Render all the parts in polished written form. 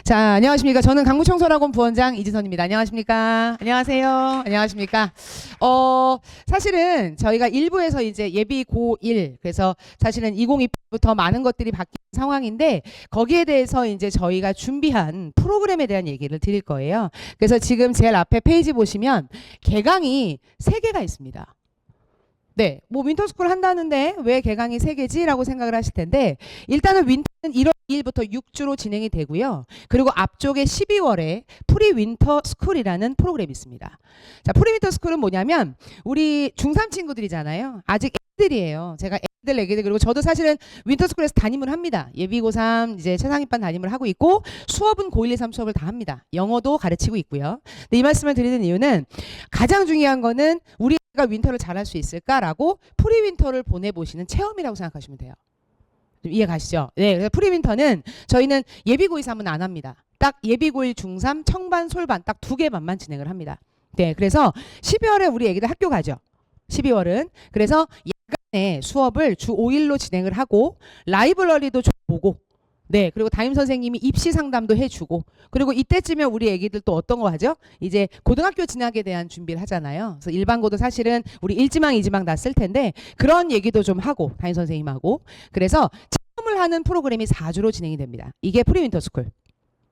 자, 안녕하십니까. 저는 강북청소학원 부원장 이지선입니다. 안녕하십니까. 안녕하세요. 안녕하십니까. 사실은 저희가 1부에서 이제 예비 고1, 그래서 사실은 2028부터 많은 것들이 바뀐 상황인데 거기에 대해서 이제 저희가 준비한 프로그램에 대한 얘기를 드릴 거예요. 그래서 지금 제일 앞에 페이지 보시면 개강이 3개가 있습니다. 네, 뭐 윈터스쿨 한다는데 왜 개강이 3개지? 라고 생각을 하실 텐데 일단은 윈터는 1월 2일부터 6주로 진행이 되고요. 그리고 앞쪽에 12월에 프리 윈터 스쿨이라는 프로그램이 있습니다. 자, 프리 윈터 스쿨은 뭐냐면 우리 중3 친구들이잖아요. 아직 애들이에요. 제가 애기들 그리고 저도 사실은 윈터스쿨에서 담임을 합니다. 예비 고3 이제 최상위반 담임을 하고 있고 수업은 고1, 2, 3 수업을 다 합니다. 영어도 가르치고 있고요. 근데 이 말씀을 드리는 이유는 가장 중요한 거는 우리 가 윈터를 잘할 수 있을까라고 프리 윈터를 보내보시는 체험이라고 생각하시면 돼요. 좀 이해 가시죠? 네, 그래서 프리 윈터는 저희는 예비 고2, 3은 안 합니다. 딱 예비 고1, 중3, 청반, 솔반 딱 2개반만 진행을 합니다. 네, 그래서 12월에 우리 애기들 학교 가죠. 12월은. 그래서 야간에 수업을 주 5일로 진행을 하고 라이브러리도 좀 보고 네, 그리고 담임 선생님이 입시 상담도 해주고 그리고 이때쯤에 우리 애기들 또 어떤 거 하죠? 이제 고등학교 진학에 대한 준비를 하잖아요. 그래서 일반고도 사실은 우리 1지망, 2지망 다 쓸 텐데 그런 얘기도 좀 하고 담임 선생님하고 그래서 체험을 하는 프로그램이 4주로 진행이 됩니다. 이게 프리윈터스쿨.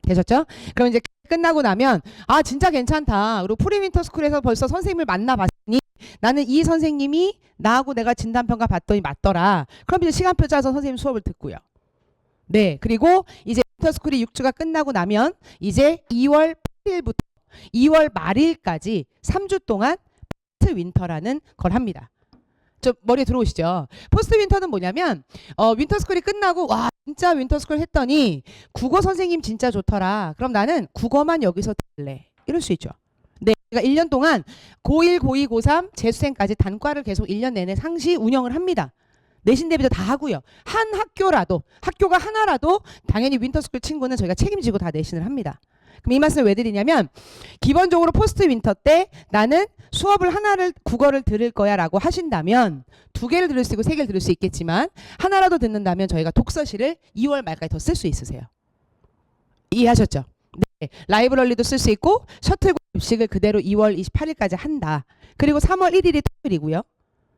되셨죠? 그럼 이제 끝나고 나면 아 진짜 괜찮다. 그리고 프리윈터스쿨에서 벌써 선생님을 만나봤으니 나는 이 선생님이 나하고 내가 진단평가 봤더니 맞더라. 그럼 이제 시간표 짜서 선생님 수업을 듣고요. 네, 그리고 이제 윈터스쿨이 6주가 끝나고 나면 이제 2월 8일부터 2월 말일까지 3주 동안 포스트 윈터라는 걸 합니다. 저 머리에 들어오시죠? 포스트 윈터는 뭐냐면 윈터스쿨이 끝나고 와 진짜 윈터스쿨 했더니 국어 선생님 진짜 좋더라. 그럼 나는 국어만 여기서 들래. 이럴 수 있죠. 네, 그러니까 1년 동안 고1, 고2, 고3 재수생까지 단과를 계속 1년 내내 상시 운영을 합니다. 내신 대비도 다 하고요. 한 학교라도 학교가 하나라도 당연히 윈터스쿨 친구는 저희가 책임지고 다 내신을 합니다. 그럼 이 말씀을 왜 드리냐면 기본적으로 포스트 윈터 때 나는 수업을 하나를 국어를 들을 거야 라고 하신다면 2개를 들을 수 있고 3개를 들을 수 있겠지만 하나라도 듣는다면 저희가 독서실을 2월 말까지 더 쓸 수 있으세요. 이해하셨죠? 네. 라이브러리도 쓸 수 있고 셔틀 급식을 그대로 2월 28일까지 한다. 그리고 3월 1일이 토요일이고요.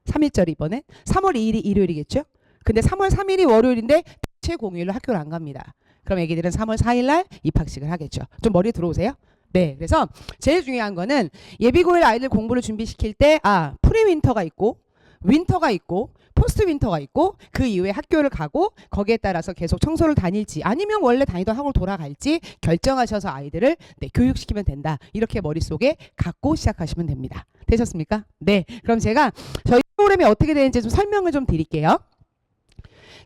3일절 이번에 3월 2일이 일요일이겠죠. 근데 3월 3일이 월요일인데 대체 공휴일로 학교를 안 갑니다. 그럼 애기들은 3월 4일날 입학식을 하겠죠. 좀 머리에 들어오세요? 네, 그래서 제일 중요한 거는 예비고일 아이들 공부를 준비시킬 때 프리윈터가 있고 윈터가 있고 포스트 윈터가 있고 그 이후에 학교를 가고 거기에 따라서 계속 청소를 다닐지 아니면 원래 다니던 학원을 돌아갈지 결정하셔서 아이들을 교육시키면 된다. 이렇게 머릿속에 갖고 시작하시면 됩니다. 되셨습니까? 네, 그럼 제가 저희 프로그램이 어떻게 되는지 좀 설명을 좀 드릴게요.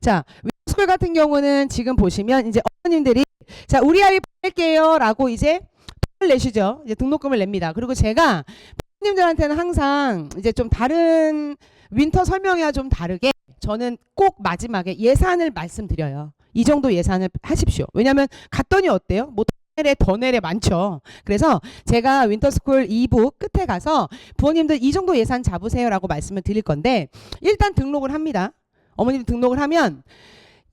자, 윈터스쿨 같은 경우는 지금 보시면 이제 어머님들이 자 우리 아이 보낼게요 라고 이제 돈을 내시죠. 이제 등록금을 냅니다. 그리고 제가 부모님들한테는 항상 이제 좀 다른 윈터 설명이와 좀 다르게 저는 꼭 마지막에 예산을 말씀드려요. 이 정도 예산을 하십시오. 왜냐하면 갔더니 어때요? 뭐 더 내래 많죠. 그래서 제가 윈터스쿨 2부 끝에 가서 부모님들 이 정도 예산 잡으세요 라고 말씀을 드릴 건데 일단 등록을 합니다. 어머님 등록을 하면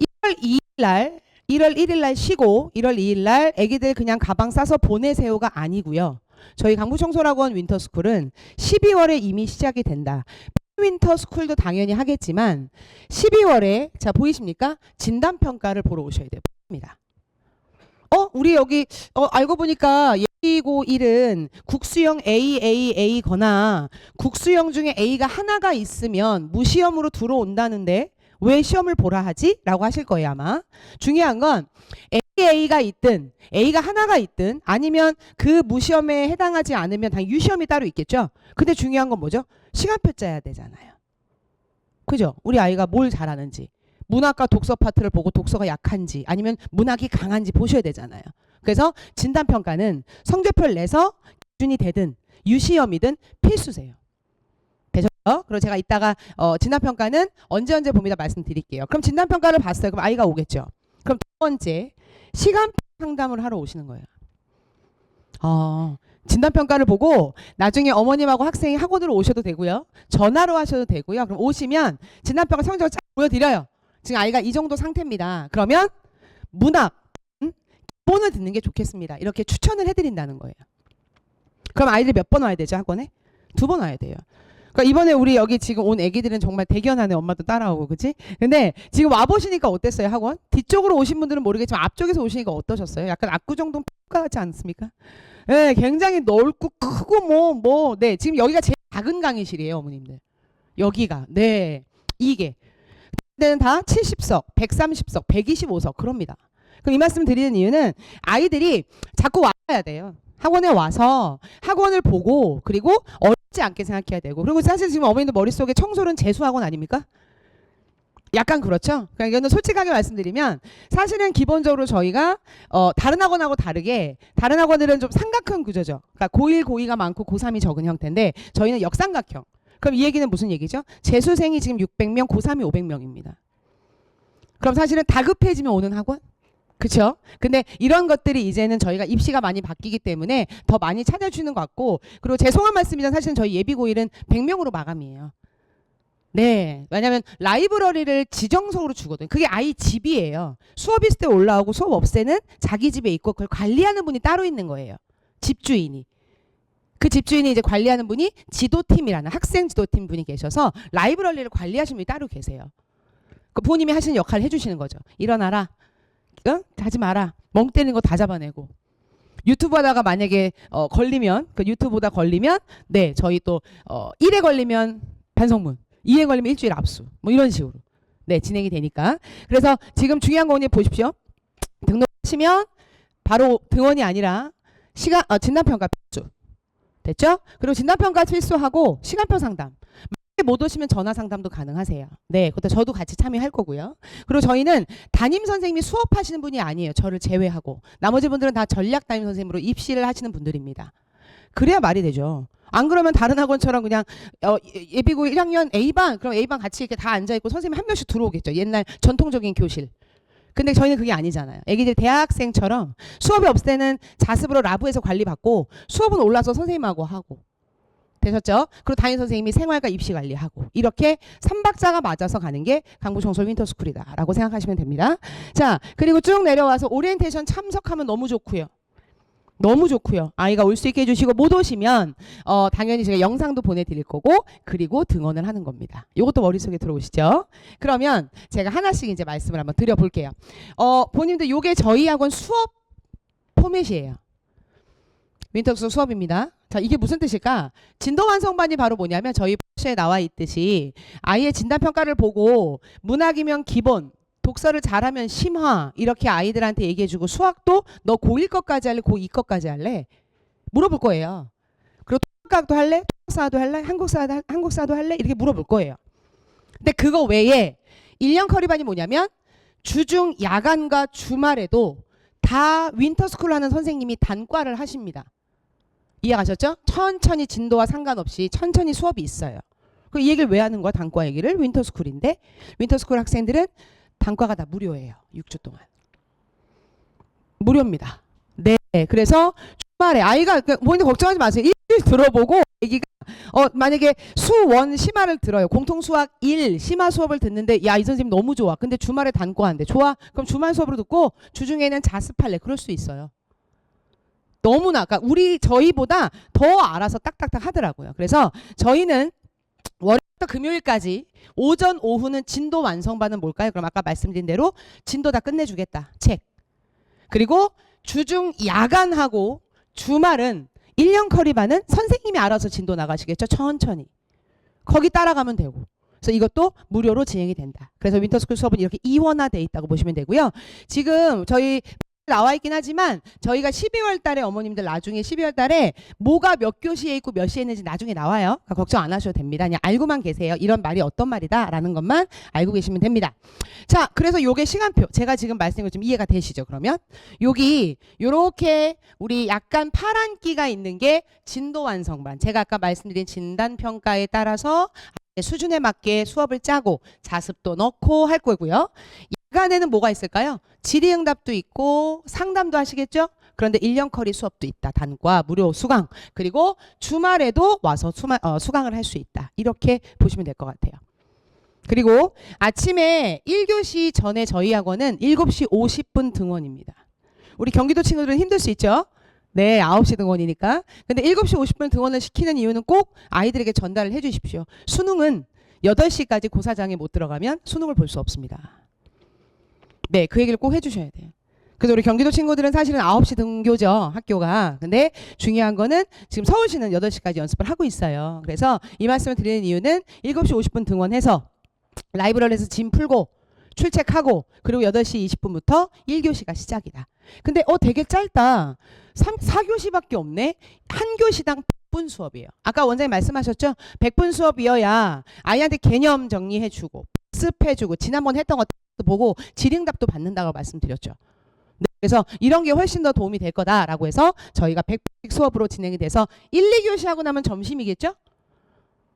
1월 2일 날 1월 1일 날 쉬고 1월 2일 날 애기들 그냥 가방 싸서 보내세요가 아니고요. 저희 강북청소학원 윈터스쿨은 12월에 이미 시작이 된다. 윈터스쿨도 당연히 하겠지만 12월에 자 보이십니까? 진단평가를 보러 오셔야 됩니다. 우리 여기 알고 보니까 예비고 1은 국수형 AAA거나 국수형 중에 A가 하나가 있으면 무시험으로 들어온다는데 왜 시험을 보라 하지? 라고 하실 거예요 아마. 중요한 건 AA가 있든 A가 하나가 있든 아니면 그 무시험에 해당하지 않으면 당연히 유시험이 따로 있겠죠. 근데 중요한 건 뭐죠? 시간표 짜야 되잖아요. 그죠? 우리 아이가 뭘 잘하는지 문학과 독서 파트를 보고 독서가 약한지 아니면 문학이 강한지 보셔야 되잖아요. 그래서 진단평가는 성적표를 내서 기준이 되든 유시험이든 필수세요. 되셨죠? 그리고 제가 이따가 진단평가는 언제 봅니다 말씀드릴게요. 그럼 진단평가를 봤어요. 그럼 아이가 오겠죠. 그럼 두 번째 시간 상담을 하러 오시는 거예요. 진단평가를 보고 나중에 어머님하고 학생이 학원으로 오셔도 되고요. 전화로 하셔도 되고요. 그럼 오시면 진단평가 성적을 쫙 보여드려요. 지금 아이가 이 정도 상태입니다. 그러면 문학, 번을 듣는 게 좋겠습니다. 이렇게 추천을 해드린다는 거예요. 그럼 아이들 몇 번 와야 되죠, 학원에? 2번 와야 돼요. 그러니까 이번에 우리 여기 지금 온 애기들은 정말 대견하네. 엄마도 따라오고, 그치? 근데 지금 와보시니까 어땠어요, 학원? 뒤쪽으로 오신 분들은 모르겠지만 앞쪽에서 오시니까 어떠셨어요? 약간 압구정동 평가 같지 않습니까? 네, 굉장히 넓고 크고 네, 지금 여기가 제일 작은 강의실이에요, 어머님들. 여기가. 네, 이게. 그때는 다 70석, 130석, 125석 그럽니다. 그럼 이 말씀 드리는 이유는 아이들이 자꾸 와야 돼요. 학원에 와서 학원을 보고 그리고 어렵지 않게 생각해야 되고 그리고 사실 지금 어머님들 머릿속에 청소는 재수학원 아닙니까? 약간 그렇죠? 그러니까 이거는 솔직하게 말씀드리면 사실은 기본적으로 저희가 다른 학원하고 다르게 다른 학원들은 좀 삼각형 구조죠. 그러니까 고1, 고2가 많고 고3이 적은 형태인데 저희는 역삼각형. 그럼 이 얘기는 무슨 얘기죠? 재수생이 지금 600명, 고3이 500명입니다. 그럼 사실은 다급해지면 오는 학원? 그쵸? 근데 이런 것들이 이제는 저희가 입시가 많이 바뀌기 때문에 더 많이 찾아주는 것 같고 그리고 죄송한 말씀이지만 사실은 저희 예비고1은 100명으로 마감이에요. 네. 왜냐면 라이브러리를 지정석으로 주거든요. 그게 아이 집이에요. 수업 있을 때 올라오고 수업 없을 때는 자기 집에 있고 그걸 관리하는 분이 따로 있는 거예요. 집주인이. 그 집주인이 이제 관리하는 분이 지도팀이라는 학생 지도팀 분이 계셔서 라이브러리를 관리하시는 분이 따로 계세요. 그 부모님이 하시는 역할을 해주시는 거죠. 일어나라. 응? 자지 마라. 멍 때리는 거 다 잡아내고. 유튜브 하다가 만약에 걸리면 그 유튜브 보다 걸리면 네 저희 또 1회 걸리면 반성문 2회 걸리면 일주일 압수 뭐 이런 식으로 네 진행이 되니까 그래서 지금 중요한 거는 보십시오. 등록하시면 바로 등원이 아니라 진단평가 필수 됐죠? 그리고 진단평가 필수하고 시간표 상담 못 오시면 전화 상담도 가능하세요. 네, 그것도 저도 같이 참여할 거고요. 그리고 저희는 담임 선생님이 수업하시는 분이 아니에요. 저를 제외하고. 나머지 분들은 다 전략 담임 선생님으로 입시를 하시는 분들입니다. 그래야 말이 되죠. 안 그러면 다른 학원처럼 그냥 예비고 1학년 A반 그럼 A반 같이 이렇게 다 앉아있고 선생님 한 명씩 들어오겠죠. 옛날 전통적인 교실. 근데 저희는 그게 아니잖아요. 애기들 대학생처럼 수업이 없을 때는 자습으로 라브에서 관리받고 수업은 올라서 선생님하고 하고. 되셨죠? 그리고 담임 선생님이 생활과 입시 관리하고 이렇게 3박자가 맞아서 가는 게 강북정솔 윈터스쿨이다 라고 생각하시면 됩니다. 자 그리고 쭉 내려와서 오리엔테이션 참석하면 너무 좋고요. 너무 좋고요. 아이가 올 수 있게 해주시고 못 오시면 당연히 제가 영상도 보내드릴 거고 그리고 등원을 하는 겁니다. 이것도 머릿속에 들어오시죠? 그러면 제가 하나씩 이제 말씀을 한번 드려볼게요. 본인들 요게 저희 학원 수업 포맷이에요. 윈터스쿨 수업입니다. 자, 이게 무슨 뜻일까? 진도 완성반이 바로 뭐냐면 저희 포스에 나와 있듯이 아이의 진단평가를 보고 문학이면 기본, 독서를 잘하면 심화 이렇게 아이들한테 얘기해주고 수학도 너 고1 것까지 할래? 고2 것까지 할래? 물어볼 거예요. 그리고 통합과학도 할래? 통합사도 할래? 한국사도 할래? 이렇게 물어볼 거예요. 근데 그거 외에 1년 커리반이 뭐냐면 주중 야간과 주말에도 다 윈터스쿨 하는 선생님이 단과를 하십니다. 이해가셨죠? 천천히 진도와 상관없이 천천히 수업이 있어요. 그 이 얘기를 왜 하는 거야? 단과 얘기를. 윈터스쿨인데 윈터스쿨 학생들은 단과가 다 무료예요. 6주 동안. 무료입니다. 네. 그래서 주말에 아이가 뭐인지 걱정하지 마세요. 일주일 들어보고 애기가 만약에 수원 심화를 들어요. 공통수학 1 심화 수업을 듣는데 야 이 선생님 너무 좋아. 근데 주말에 단과 한대. 좋아. 그럼 주말 수업으로 듣고 주중에는 자습할래. 그럴 수 있어요. 너무나 그러니까 저희보다 더 알아서 딱딱딱 하더라고요. 그래서 저희는 월요일부터 금요일까지 오전 오후는 진도 완성반은 뭘까요? 그럼 아까 말씀드린 대로 진도 다 끝내주겠다. 책. 그리고 주중 야간하고 주말은 1년 커리반은 선생님이 알아서 진도 나가시겠죠. 천천히. 거기 따라가면 되고. 그래서 이것도 무료로 진행이 된다. 그래서 윈터스쿨 수업은 이렇게 이원화되어 있다고 보시면 되고요. 지금 저희 나와 있긴 하지만 저희가 12월 달에 어머님들 나중에 12월 달에 뭐가 몇 교시에 있고 몇 시에 있는지 나중에 나와요. 그러니까 걱정 안 하셔도 됩니다. 그냥 알고만 계세요. 이런 말이 어떤 말이다 라는 것만 알고 계시면 됩니다. 자, 그래서 요게 시간표. 제가 지금 말씀드린 거 좀 이해가 되시죠? 그러면 여기 요렇게 우리 약간 파란 끼가 있는 게 진도 완성반. 제가 아까 말씀드린 진단평가에 따라서 수준에 맞게 수업을 짜고 자습도 넣고 할 거고요. 야간에는 뭐가 있을까요? 질의응답도 있고 상담도 하시겠죠? 그런데 1년 커리 수업도 있다. 단과 무료 수강. 그리고 주말에도 와서 수강을 할 수 있다. 이렇게 보시면 될 것 같아요. 그리고 아침에 1교시 전에 저희 학원은 7시 50분 등원입니다. 우리 경기도 친구들은 힘들 수 있죠. 네, 9시 등원이니까. 근데 7시 50분 등원을 시키는 이유는 꼭 아이들에게 전달을 해 주십시오. 수능은 8시까지 고사장에 못 들어가면 수능을 볼 수 없습니다. 네, 그 얘기를 꼭 해주셔야 돼요. 그래서 우리 경기도 친구들은 사실은 9시 등교죠, 학교가. 근데 중요한 거는 지금 서울시는 8시까지 연습을 하고 있어요. 그래서 이 말씀을 드리는 이유는 7시 50분 등원해서 라이브러리에서 짐 풀고 출첵하고 그리고 8시 20분부터 1교시가 시작이다. 근데 되게 짧다. 4교시밖에 없네. 한 교시당 100분 수업이에요. 아까 원장님 말씀하셨죠? 100분 수업이어야 아이한테 개념 정리해주고 복습해주고 지난번 했던 것도 보고 질의응답도 받는다고 말씀드렸죠. 네, 그래서 이런 게 훨씬 더 도움이 될 거다라고 해서 저희가 100분씩 수업으로 진행이 돼서 1, 2교시 하고 나면 점심이겠죠?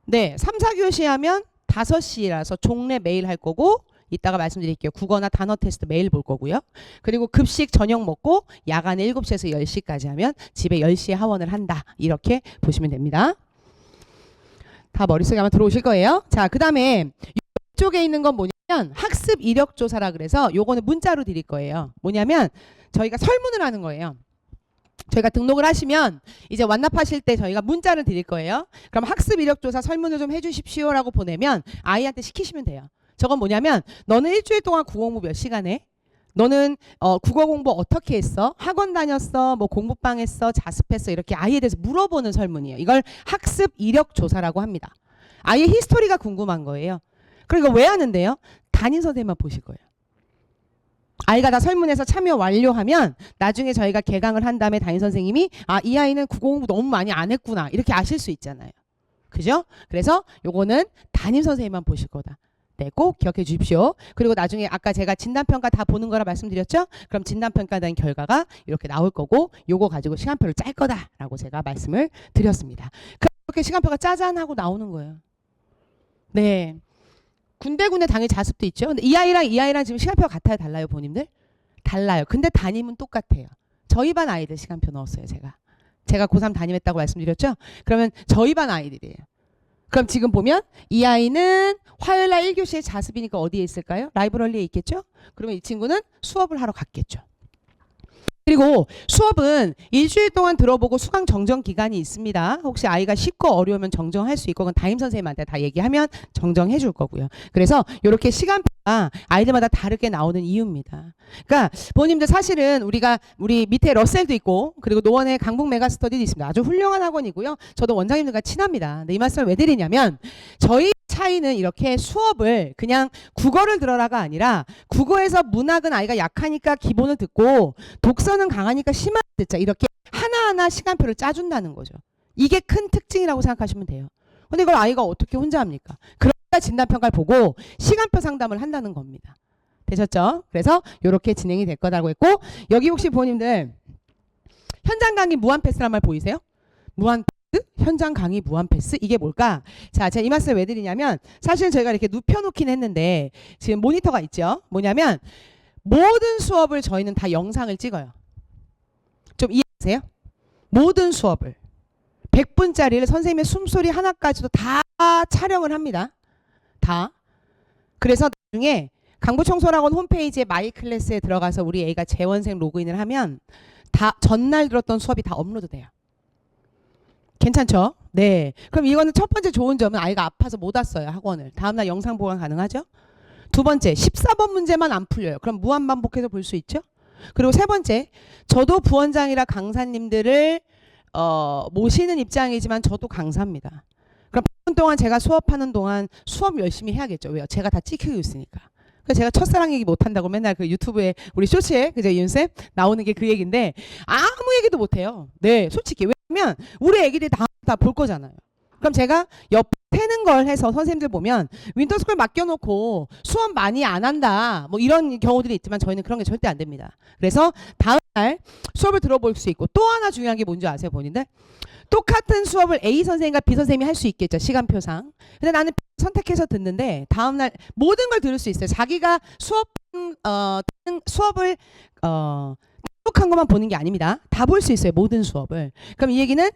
네, 3, 4교시 하면 5시라서 종례 매일 할 거고 이따가 말씀드릴게요. 국어나 단어 테스트 매일 볼 거고요. 그리고 급식 저녁 먹고 야간에 7시에서 10시까지 하면 집에 10시에 하원을 한다. 이렇게 보시면 됩니다. 다 머릿속에 아마 들어오실 거예요. 자, 그 다음에 이쪽에 있는 건 뭐냐면 학습 이력 조사라 그래서 요거는 문자로 드릴 거예요. 뭐냐면 저희가 설문을 하는 거예요. 저희가 등록을 하시면 이제 완납하실 때 저희가 문자를 드릴 거예요. 그럼 학습 이력 조사 설문을 좀 해주십시오라고 보내면 아이한테 시키시면 돼요. 저건 뭐냐면 너는 일주일 동안 국어 공부 몇 시간 해? 너는 국어 공부 어떻게 했어? 학원 다녔어? 뭐 공부방 했어? 자습했어? 이렇게 아이에 대해서 물어보는 설문이에요. 이걸 학습 이력 조사라고 합니다. 아이의 히스토리가 궁금한 거예요. 그러니까 왜 하는데요? 담임 선생님만 보실 거예요. 아이가 다 설문해서 참여 완료하면 나중에 저희가 개강을 한 다음에 담임 선생님이 이 아이는 국어 공부 너무 많이 안 했구나 이렇게 아실 수 있잖아요. 그죠? 그래서 요거는 담임 선생님만 보실 거다. 네, 꼭 기억해 주십시오. 그리고 나중에 아까 제가 진단평가 다 보는 거라 말씀드렸죠? 그럼 진단평가에 대한 결과가 이렇게 나올 거고 요거 가지고 시간표를 짤 거다라고 제가 말씀을 드렸습니다. 그렇게 시간표가 짜잔하고 나오는 거예요. 네. 군데군데 당연히 자습도 있죠. 근데 이 아이랑 지금 시간표가 같아요? 달라요? 본인들? 달라요. 근데 담임은 똑같아요. 저희 반 아이들 시간표 넣었어요. 제가 고3 담임했다고 말씀드렸죠? 그러면 저희 반 아이들이에요. 그럼 지금 보면 이 아이는 화요일날 1교시에 자습이니까 어디에 있을까요? 라이브러리에 있겠죠? 그러면 이 친구는 수업을 하러 갔겠죠. 그리고 수업은 일주일 동안 들어보고 수강 정정 기간이 있습니다. 혹시 아이가 쉽고 어려우면 정정할 수 있고 그건 담임 선생님한테 다 얘기하면 정정해 줄 거고요. 그래서 이렇게 시간표가 아이들마다 다르게 나오는 이유입니다. 그러니까 부모님들 사실은 우리 밑에 러셀도 있고 그리고 노원에 강북 메가스터디도 있습니다. 아주 훌륭한 학원이고요. 저도 원장님들과 친합니다. 근데 이 말씀을 왜 드리냐면 저희 차이는 이렇게 수업을 그냥 국어를 들어라가 아니라 국어에서 문학은 아이가 약하니까 기본을 듣고 독서는 강하니까 심화를 듣자 이렇게 하나하나 시간표를 짜준다는 거죠. 이게 큰 특징이라고 생각하시면 돼요. 근데 이걸 아이가 어떻게 혼자 합니까? 그러니까 진단평가를 보고 시간표 상담을 한다는 겁니다. 되셨죠? 그래서 이렇게 진행이 될 거라고 했고 여기 혹시 부모님들 현장 강의 무한 패스란 말 보이세요? 무한 현장 강의 무한 패스 이게 뭘까? 자, 제가 이 말씀을 왜 드리냐면 사실 저희가 이렇게 눕혀놓긴 했는데 지금 모니터가 있죠. 뭐냐면 모든 수업을 저희는 다 영상을 찍어요. 좀 이해하세요? 모든 수업을 100분짜리를 선생님의 숨소리 하나까지도 다 촬영을 합니다. 다. 그래서 나중에 강부청소학원 홈페이지에 마이 클래스에 들어가서 우리 애가 재원생 로그인을 하면 다 전날 들었던 수업이 다 업로드 돼요. 괜찮죠? 네. 그럼 이거는 첫 번째 좋은 점은 아이가 아파서 못 왔어요. 학원을. 다음날 영상 보강 가능하죠? 두 번째 14번 문제만 안 풀려요. 그럼 무한 반복해서 볼 수 있죠? 그리고 세 번째 저도 부원장이라 강사님들을 모시는 입장이지만 저도 강사입니다. 그럼 1분 동안 제가 수업하는 동안 수업 열심히 해야겠죠. 왜요? 제가 다 찍히고 있으니까. 그래서 제가 첫사랑 얘기 못한다고 맨날 그 유튜브에 우리 쇼츠에 그죠 이윤쌤 나오는 게 그 얘기인데 아무 얘기도 못해요. 네, 솔직히 왜냐면 우리 애기들이 다 볼 거잖아요. 그럼 제가 옆에 새는 걸 해서 선생님들 보면 윈터스쿨 맡겨놓고 수업 많이 안 한다 뭐 이런 경우들이 있지만 저희는 그런 게 절대 안 됩니다. 그래서 다음날 수업을 들어볼 수 있고 또 하나 중요한 게 뭔지 아세요 본인들? 똑같은 수업을 A 선생님과 B 선생님이 할 수 있겠죠 시간표상. 근데 나는 선택해서 듣는데 다음날 모든 걸 들을 수 있어요. 자기가 수업을 똑똑한 것만 보는 게 아닙니다. 다 볼 수 있어요. 모든 수업을. 그럼 이 얘기는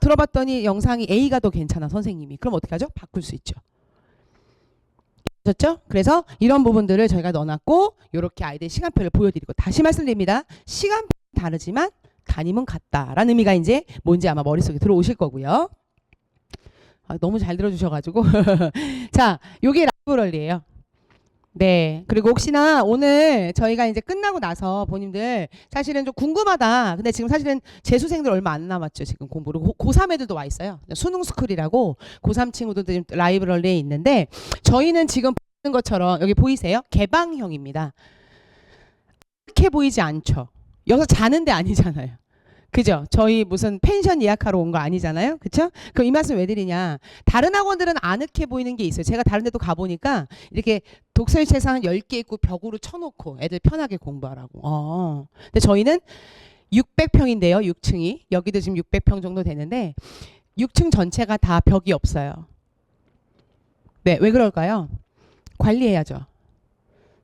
들어봤더니 영상이 A가 더 괜찮아 선생님이. 그럼 어떻게 하죠? 바꿀 수 있죠. 아셨죠? 그래서 이런 부분들을 저희가 넣어놨고 이렇게 아이들 시간표를 보여드리고 다시 말씀드립니다. 시간표 다르지만 담임은 같다라는 의미가 이제 뭔지 아마 머릿속에 들어오실 거고요. 너무 잘 들어주셔가지고 자, 요게 라이브러리예요. 네. 그리고 혹시나 오늘 저희가 이제 끝나고 나서 본인들 사실은 좀 궁금하다. 근데 지금 사실은 재수생들 얼마 안 남았죠. 지금 공부를. 고3 애들도 와 있어요. 수능스쿨이라고 고3 친구들도 지금 라이브러리에 있는데 저희는 지금 보는 것처럼 여기 보이세요? 개방형입니다. 이렇게 보이지 않죠. 여기서 자는 데 아니잖아요. 그죠? 저희 무슨 펜션 예약하러 온 거 아니잖아요. 그쵸? 그럼 이 말씀 왜 드리냐. 다른 학원들은 아늑해 보이는 게 있어요. 제가 다른 데도 가보니까 이렇게 독서실 책상 10개 있고 벽으로 쳐놓고 애들 편하게 공부하라고. 근데 저희는 600평인데요. 6층이. 여기도 지금 600평 정도 되는데 6층 전체가 다 벽이 없어요. 네, 왜 그럴까요? 관리해야죠.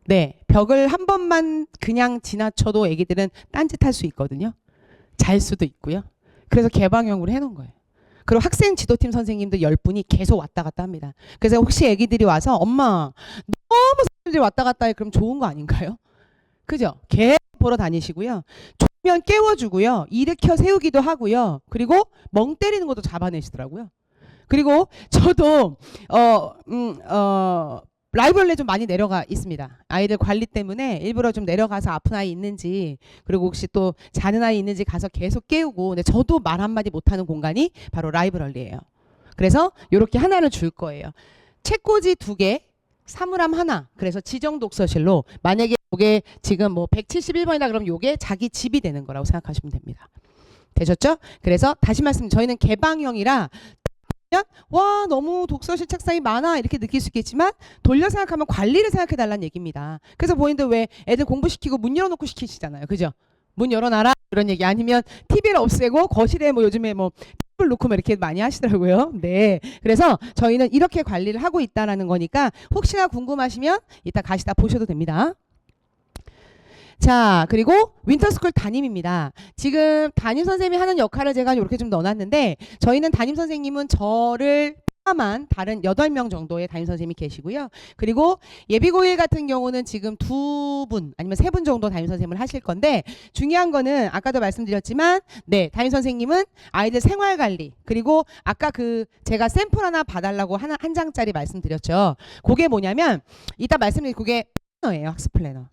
네, 벽을 한 번만 그냥 지나쳐도 애기들은 딴짓할 수 있거든요. 잘 수도 있고요. 그래서 개방형으로 해놓은 거예요. 그리고 학생 지도팀 선생님들 10분이 계속 왔다 갔다 합니다. 그래서 혹시 애기들이 와서 엄마 너무 선생님들이 왔다 갔다 해 그럼 좋은 거 아닌가요? 그죠? 계속 보러 다니시고요. 조면 깨워주고요. 일으켜 세우기도 하고요. 그리고 멍 때리는 것도 잡아내시더라고요. 그리고 저도 라이브러리에 좀 많이 내려가 있습니다. 아이들 관리 때문에 일부러 좀 내려가서 아픈 아이 있는지 그리고 혹시 또 자는 아이 있는지 가서 계속 깨우고 근데 저도 말 한마디 못하는 공간이 바로 라이브러리예요. 그래서 이렇게 하나를 줄 거예요. 책꽂이 2개, 사물함 하나. 그래서 지정 독서실로 만약에 이게 지금 뭐 171번이다 그러면 이게 자기 집이 되는 거라고 생각하시면 됩니다. 되셨죠? 그래서 다시 말씀 저희는 개방형이라 와 너무 독서실 책상이 많아 이렇게 느낄 수 있겠지만 돌려 생각하면 관리를 생각해 달라는 얘기입니다. 그래서 본인들 왜 애들 공부시키고 문 열어놓고 시키시잖아요. 그죠? 문 열어놔라 이런 얘기 아니면 TV를 없애고 거실에 뭐 요즘에 뭐 TV를 놓고 막 이렇게 많이 하시더라고요. 네, 그래서 저희는 이렇게 관리를 하고 있다라는 거니까 혹시나 궁금하시면 이따 가시다 보셔도 됩니다. 자, 그리고 윈터스쿨 담임입니다. 지금 담임 선생님이 하는 역할을 제가 이렇게 좀 넣어놨는데 저희는 담임 선생님은 저를 포함한 다른 8명 정도의 담임 선생님이 계시고요. 그리고 예비고1 같은 경우는 지금 2분 아니면 3분 정도 담임 선생님을 하실 건데 중요한 거는 아까도 말씀드렸지만 네, 담임 선생님은 아이들 생활관리 그리고 아까 제가 샘플 하나 봐달라고 한 장짜리 말씀드렸죠. 그게 뭐냐면 이따 말씀드린 그게 플래너예요. 학습 플래너.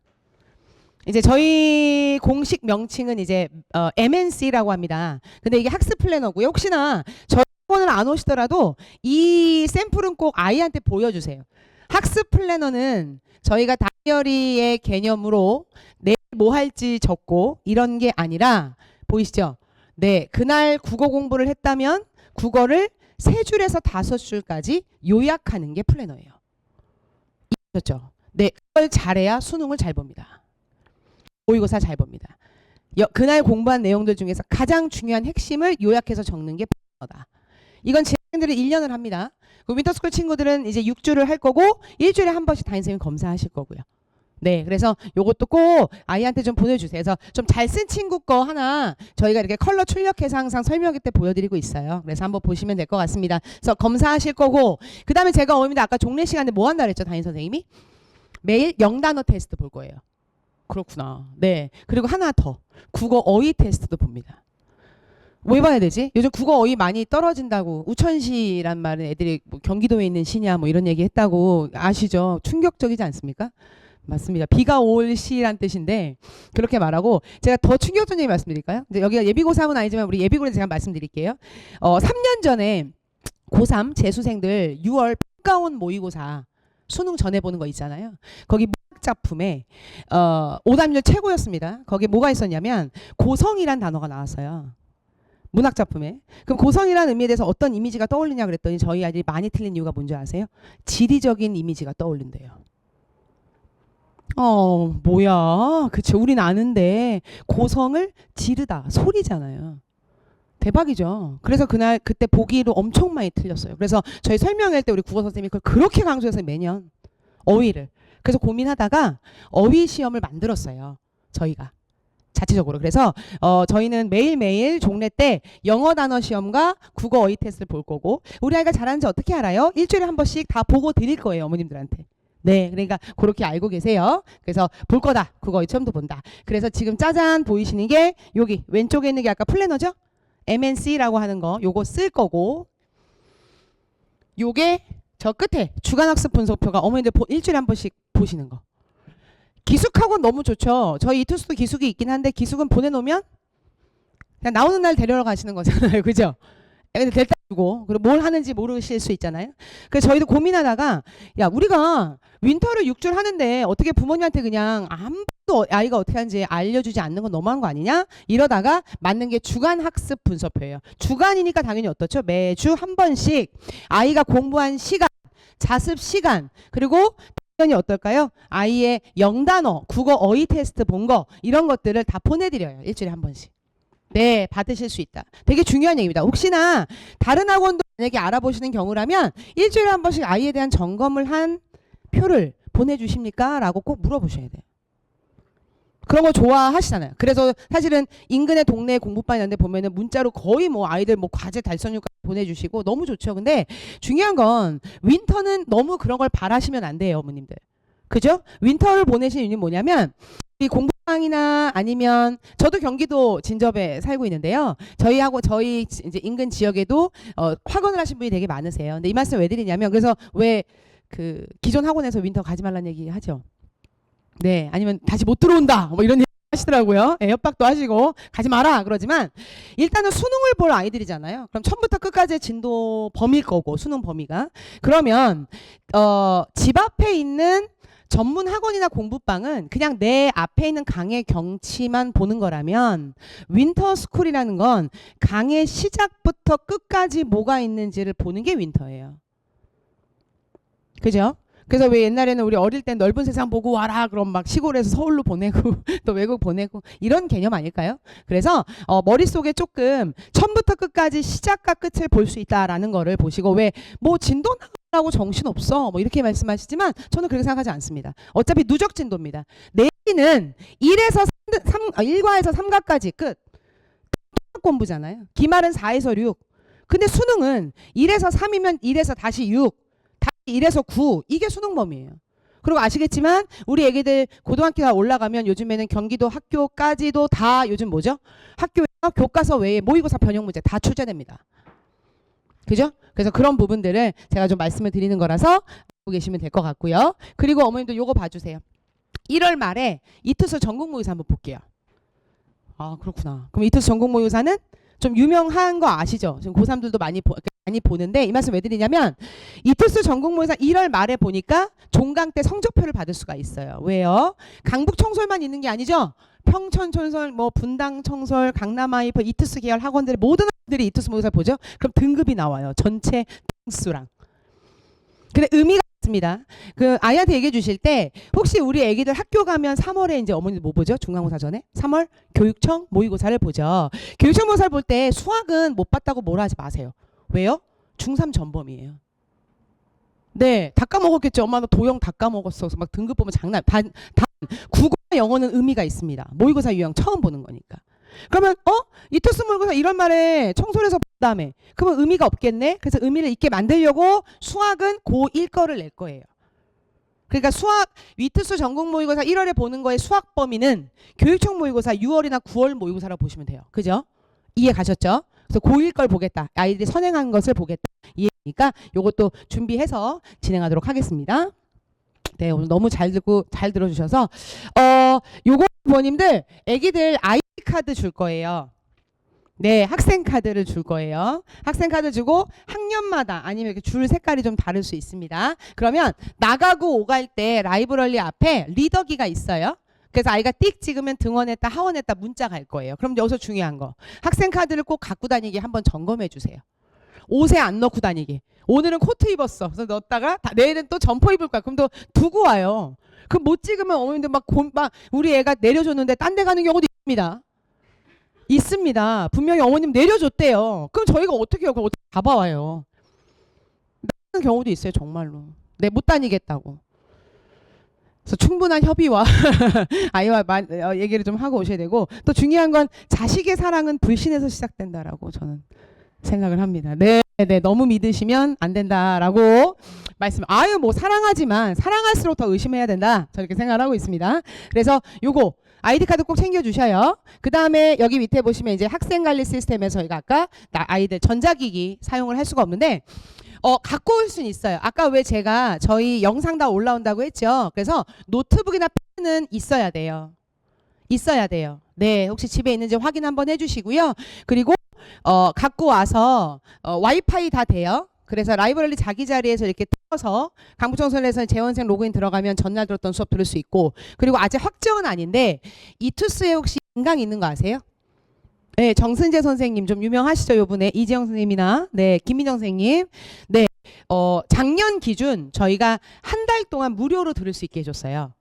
이제 저희 공식 명칭은 이제 MNC라고 합니다. 근데 이게 학습 플래너고요. 혹시나 저희 학원을 안 오시더라도 이 샘플은 꼭 아이한테 보여주세요. 학습 플래너는 저희가 다이어리의 개념으로 내일 뭐 할지 적고 이런 게 아니라 보이시죠? 네, 그날 국어 공부를 했다면 국어를 3줄에서 5줄까지 요약하는 게 플래너예요. 이해하셨죠? 네, 그걸 잘해야 수능을 잘 봅니다. 모의고사 잘 봅니다. 그날 공부한 내용들 중에서 가장 중요한 핵심을 요약해서 적는 게 플래너다. 이건 재생들은 1년을 합니다. 그 윈터스쿨 친구들은 이제 6주를 할 거고 일주일에 한 번씩 담임선생님 검사하실 거고요. 네, 그래서 요것도 꼭 아이한테 좀 보내주세요. 그래서 좀 잘 쓴 친구 거 하나 저희가 이렇게 컬러 출력해서 항상 설명회 때 보여드리고 있어요. 그래서 한번 보시면 될 것 같습니다. 그래서 검사하실 거고 그 다음에 제가 어머니다 아까 종례 시간에 뭐 한다 그랬죠 담임선생님이? 매일 0단어 테스트 볼 거예요. 그렇구나. 네. 그리고 하나 더. 국어 어휘 테스트도 봅니다. 왜 봐야 되지? 요즘 국어 어휘 많이 떨어진다고 우천시란 말은 애들이 뭐 경기도에 있는 시냐 뭐 이런 얘기 했다고 아시죠? 충격적이지 않습니까? 맞습니다. 비가 올 시란 뜻인데 그렇게 말하고 제가 더 충격적인 얘기 말씀드릴까요? 이제 여기가 예비고 3은 아니지만 우리 예비고에 제가 말씀드릴게요. 3년 전에 고3 재수생들 6월 평가원 모의고사 수능 전에 보는 거 있잖아요. 거기 작품에 오답률 최고였습니다. 거기에 뭐가 있었냐면 고성이란 단어가 나왔어요. 문학 작품에. 그럼 고성이라는 의미에 대해서 어떤 이미지가 떠올리냐 그랬더니 저희 아이들이 많이 틀린 이유가 뭔지 아세요? 지리적인 이미지가 떠올린대요. 뭐야. 그쵸. 우린 아는데 고성을 지르다. 소리잖아요. 대박이죠. 그래서 그때 보기로 엄청 많이 틀렸어요. 그래서 저희 설명할 때 우리 국어 선생님이 그걸 그렇게 강조해서 매년 어휘를. 그래서 고민하다가 어휘 시험을 만들었어요. 저희가. 자체적으로. 그래서 저희는 매일매일 종례 때 영어 단어 시험과 국어 어휘 테스트를 볼 거고 우리 아이가 잘하는지 어떻게 알아요? 일주일에 한 번씩 다 보고 드릴 거예요. 어머님들한테. 네, 그러니까 그렇게 알고 계세요. 그래서 볼 거다. 국어 시험도 본다. 그래서 지금 짜잔 보이시는 게 여기 왼쪽에 있는 게 아까 플래너죠? MNC라고 하는 거 요거 쓸 거고, 요게 저 끝에 주간학습 분석표가 어머니들 일주일에 한 번씩 보시는 거. 기숙학원 너무 좋죠. 저희 이투스도 기숙이 있긴 한데 기숙은 보내놓으면 그냥 나오는 날 데려러 가시는 거잖아요. 그죠? 애들 데려다 주고 그리고 뭘 하는지 모르실 수 있잖아요. 그래서 저희도 고민하다가 야 우리가 윈터를 6줄 하는데 어떻게 부모님한테 그냥 아무도 아이가 어떻게 하는지 알려주지 않는 건 너무한 거 아니냐? 이러다가 맞는 게 주간학습 분석표예요. 주간이니까 당연히 어떻죠? 매주 한 번씩 아이가 공부한 시간, 자습 시간, 그리고 당연히 어떨까요? 아이의 영단어, 국어 어휘 테스트 본 거 이런 것들을 다 보내드려요. 일주일에 한 번씩. 네, 받으실 수 있다. 되게 중요한 얘기입니다. 혹시나 다른 학원도 만약에 알아보시는 경우라면 일주일에 한 번씩 아이에 대한 점검을 한 표를 보내주십니까? 라고 꼭 물어보셔야 돼요. 그런 거 좋아하시잖아요. 그래서 사실은 인근의 동네 공부반 이런 데 보면은 문자로 거의 뭐 아이들 뭐 과제 달성률까지 보내주시고 너무 좋죠. 근데 중요한 건 윈터는 너무 그런 걸 바라시면 안 돼요, 어머님들. 그죠? 윈터를 보내신 이유는 뭐냐면 이 공부방이나 아니면 저도 경기도 진접에 살고 있는데요. 저희하고 저희 이제 인근 지역에도 학원을 하신 분이 되게 많으세요. 근데 이 말씀 왜 드리냐면 그래서 왜 그 기존 학원에서 윈터 가지 말라는 얘기 하죠. 네, 아니면 다시 못 들어온다 뭐 이런 얘기 하시더라고요. 네, 협박도 하시고 가지 마라 그러지만 일단은 수능을 볼 아이들이잖아요. 그럼 처음부터 끝까지 진도 범위일 거고 수능 범위가 그러면 집 앞에 있는 전문 학원이나 공부방은 그냥 내 앞에 있는 강의 경치만 보는 거라면 윈터 스쿨이라는 건 강의 시작부터 끝까지 뭐가 있는지를 보는 게 윈터예요. 그죠? 그래서 왜 옛날에는 우리 어릴 땐 넓은 세상 보고 와라 그럼 막 시골에서 서울로 보내고 또 외국 보내고 이런 개념 아닐까요? 그래서 머릿속에 조금 처음부터 끝까지 시작과 끝을 볼 수 있다라는 거를 보시고 왜 뭐 진도 나가라고 정신없어 뭐 이렇게 말씀하시지만 저는 그렇게 생각하지 않습니다. 어차피 누적 진도입니다. 내기는 1과에서 3과까지 끝 공부잖아요. 기말은 4에서 6. 근데 수능은 1에서 3이면 1에서 다시 6 1에서 9 이게 수능 범위예요. 그리고 아시겠지만 우리 애기들 고등학교가 올라가면 요즘에는 경기도 학교까지도 다 요즘 뭐죠? 학교에서 교과서 외에 모의고사 변형 문제 다 출제됩니다. 그죠? 그래서 그런 부분들을 제가 좀 말씀을 드리는 거라서 알고 계시면 될 것 같고요. 그리고 어머님도 요거 봐주세요. 1월 말에 이투스 전국 모의고사 한번 볼게요. 아 그렇구나. 그럼 이투스 전국 모의고사는 좀 유명한 거 아시죠? 지금 고3들도 많이 보는데 이 말씀 왜 드리냐면 이투스 전국모의고사 1월 말에 보니까 종강 때 성적표를 받을 수가 있어요. 왜요? 강북 청솔만 있는 게 아니죠. 평촌 청솔, 뭐 분당 청솔, 강남 아이프, 이투스 계열 학원들 모든 학원들이 이투스 모의고사 보죠. 그럼 등급이 나와요. 전체 등수랑. 근데 의미가 있습니다. 그 아이한테 얘기해 주실 때 혹시 우리 애기들 학교 가면 3월에 이제 어머니들 뭐 보죠? 중간고사 전에 3월 교육청 모의고사를 보죠. 교육청 모의고사를 볼 때 수학은 못 봤다고 뭐라 하지 마세요. 왜요? 중3 전범이에요. 네, 다 까먹었겠죠. 엄마 나 도형 다 까먹었어. 막 등급 보면 장난. 단 국어와 영어는 의미가 있습니다. 모의고사 유형 처음 보는 거니까. 그러면 이투스 모의고사 1월 말에 청솔에서 다음에 그러면 의미가 없겠네. 그래서 의미를 있게 만들려고 수학은 고1 거를 낼 거예요. 그러니까 수학 이투스 전국 모의고사 1월에 보는 거의 수학 범위는 교육청 모의고사 6월이나 9월 모의고사라고 보시면 돼요. 그죠? 이해 가셨죠? 그래서 고1 걸 보겠다. 아이들이 선행한 것을 보겠다. 이해니까 요것도 준비해서 진행하도록 하겠습니다. 네, 오늘 너무 잘 들어주셔서 요거 부모님들 애기들 아이디 카드 줄 거예요. 네, 학생 카드를 줄 거예요. 학생 카드 주고 학년마다 아니면 이렇게 줄 색깔이 좀 다를 수 있습니다. 그러면 나가고 오갈 때 라이브러리 앞에 리더기가 있어요. 그래서 아이가 띡 찍으면 등원했다 하원했다 문자 갈 거예요. 그럼 여기서 중요한 거 학생 카드를 꼭 갖고 다니기 한번 점검해 주세요. 옷에 안 넣고 다니기. 오늘은 코트 입었어. 그래서 넣었다가 내일은 또 점퍼 입을 거야. 그럼 또 두고 와요. 그럼 못 찍으면 어머님들 막 우리 애가 내려줬는데 딴 데 가는 경우도 있습니다. 있습니다. 분명히 어머님 내려줬대요. 그럼 저희가 어떻게 해요? 그럼 어떻게 잡아와요? 나는 경우도 있어요. 정말로. 네, 못 다니겠다고. 그래서 충분한 협의와 아이와 얘기를 좀 하고 오셔야 되고 또 중요한 건 자식의 사랑은 불신에서 시작된다라고 저는 생각을 합니다. 네, 너무 믿으시면 안 된다라고 말씀. 아유 뭐 사랑하지만 사랑할수록 더 의심해야 된다. 저렇게 생각을 하고 있습니다. 그래서 요거 아이디 카드 꼭 챙겨주셔요. 그 다음에 여기 밑에 보시면 이제 학생 관리 시스템에서 저희가 아까 아이들 전자기기 사용을 할 수가 없는데 갖고 올 수는 있어요. 아까 왜 제가 저희 영상 다 올라온다고 했죠. 그래서 노트북이나 펜은 있어야 돼요. 있어야 돼요. 네, 혹시 집에 있는지 확인 한번 해주시고요. 그리고 갖고 와서 와이파이 다 돼요. 그래서 라이브러리 자기 자리에서 이렇게 틀어서 강북청소년에서 재원생 로그인 들어가면 전날 들었던 수업 들을 수 있고, 그리고 아직 확정은 아닌데 이투스에 혹시 인강 있는 거 아세요? 네, 정순재 선생님 좀 유명하시죠? 요번에 이재영 선생님이나 네, 김민정 선생님. 네, 작년 기준 저희가 한 달 동안 무료로 들을 수 있게 해줬어요.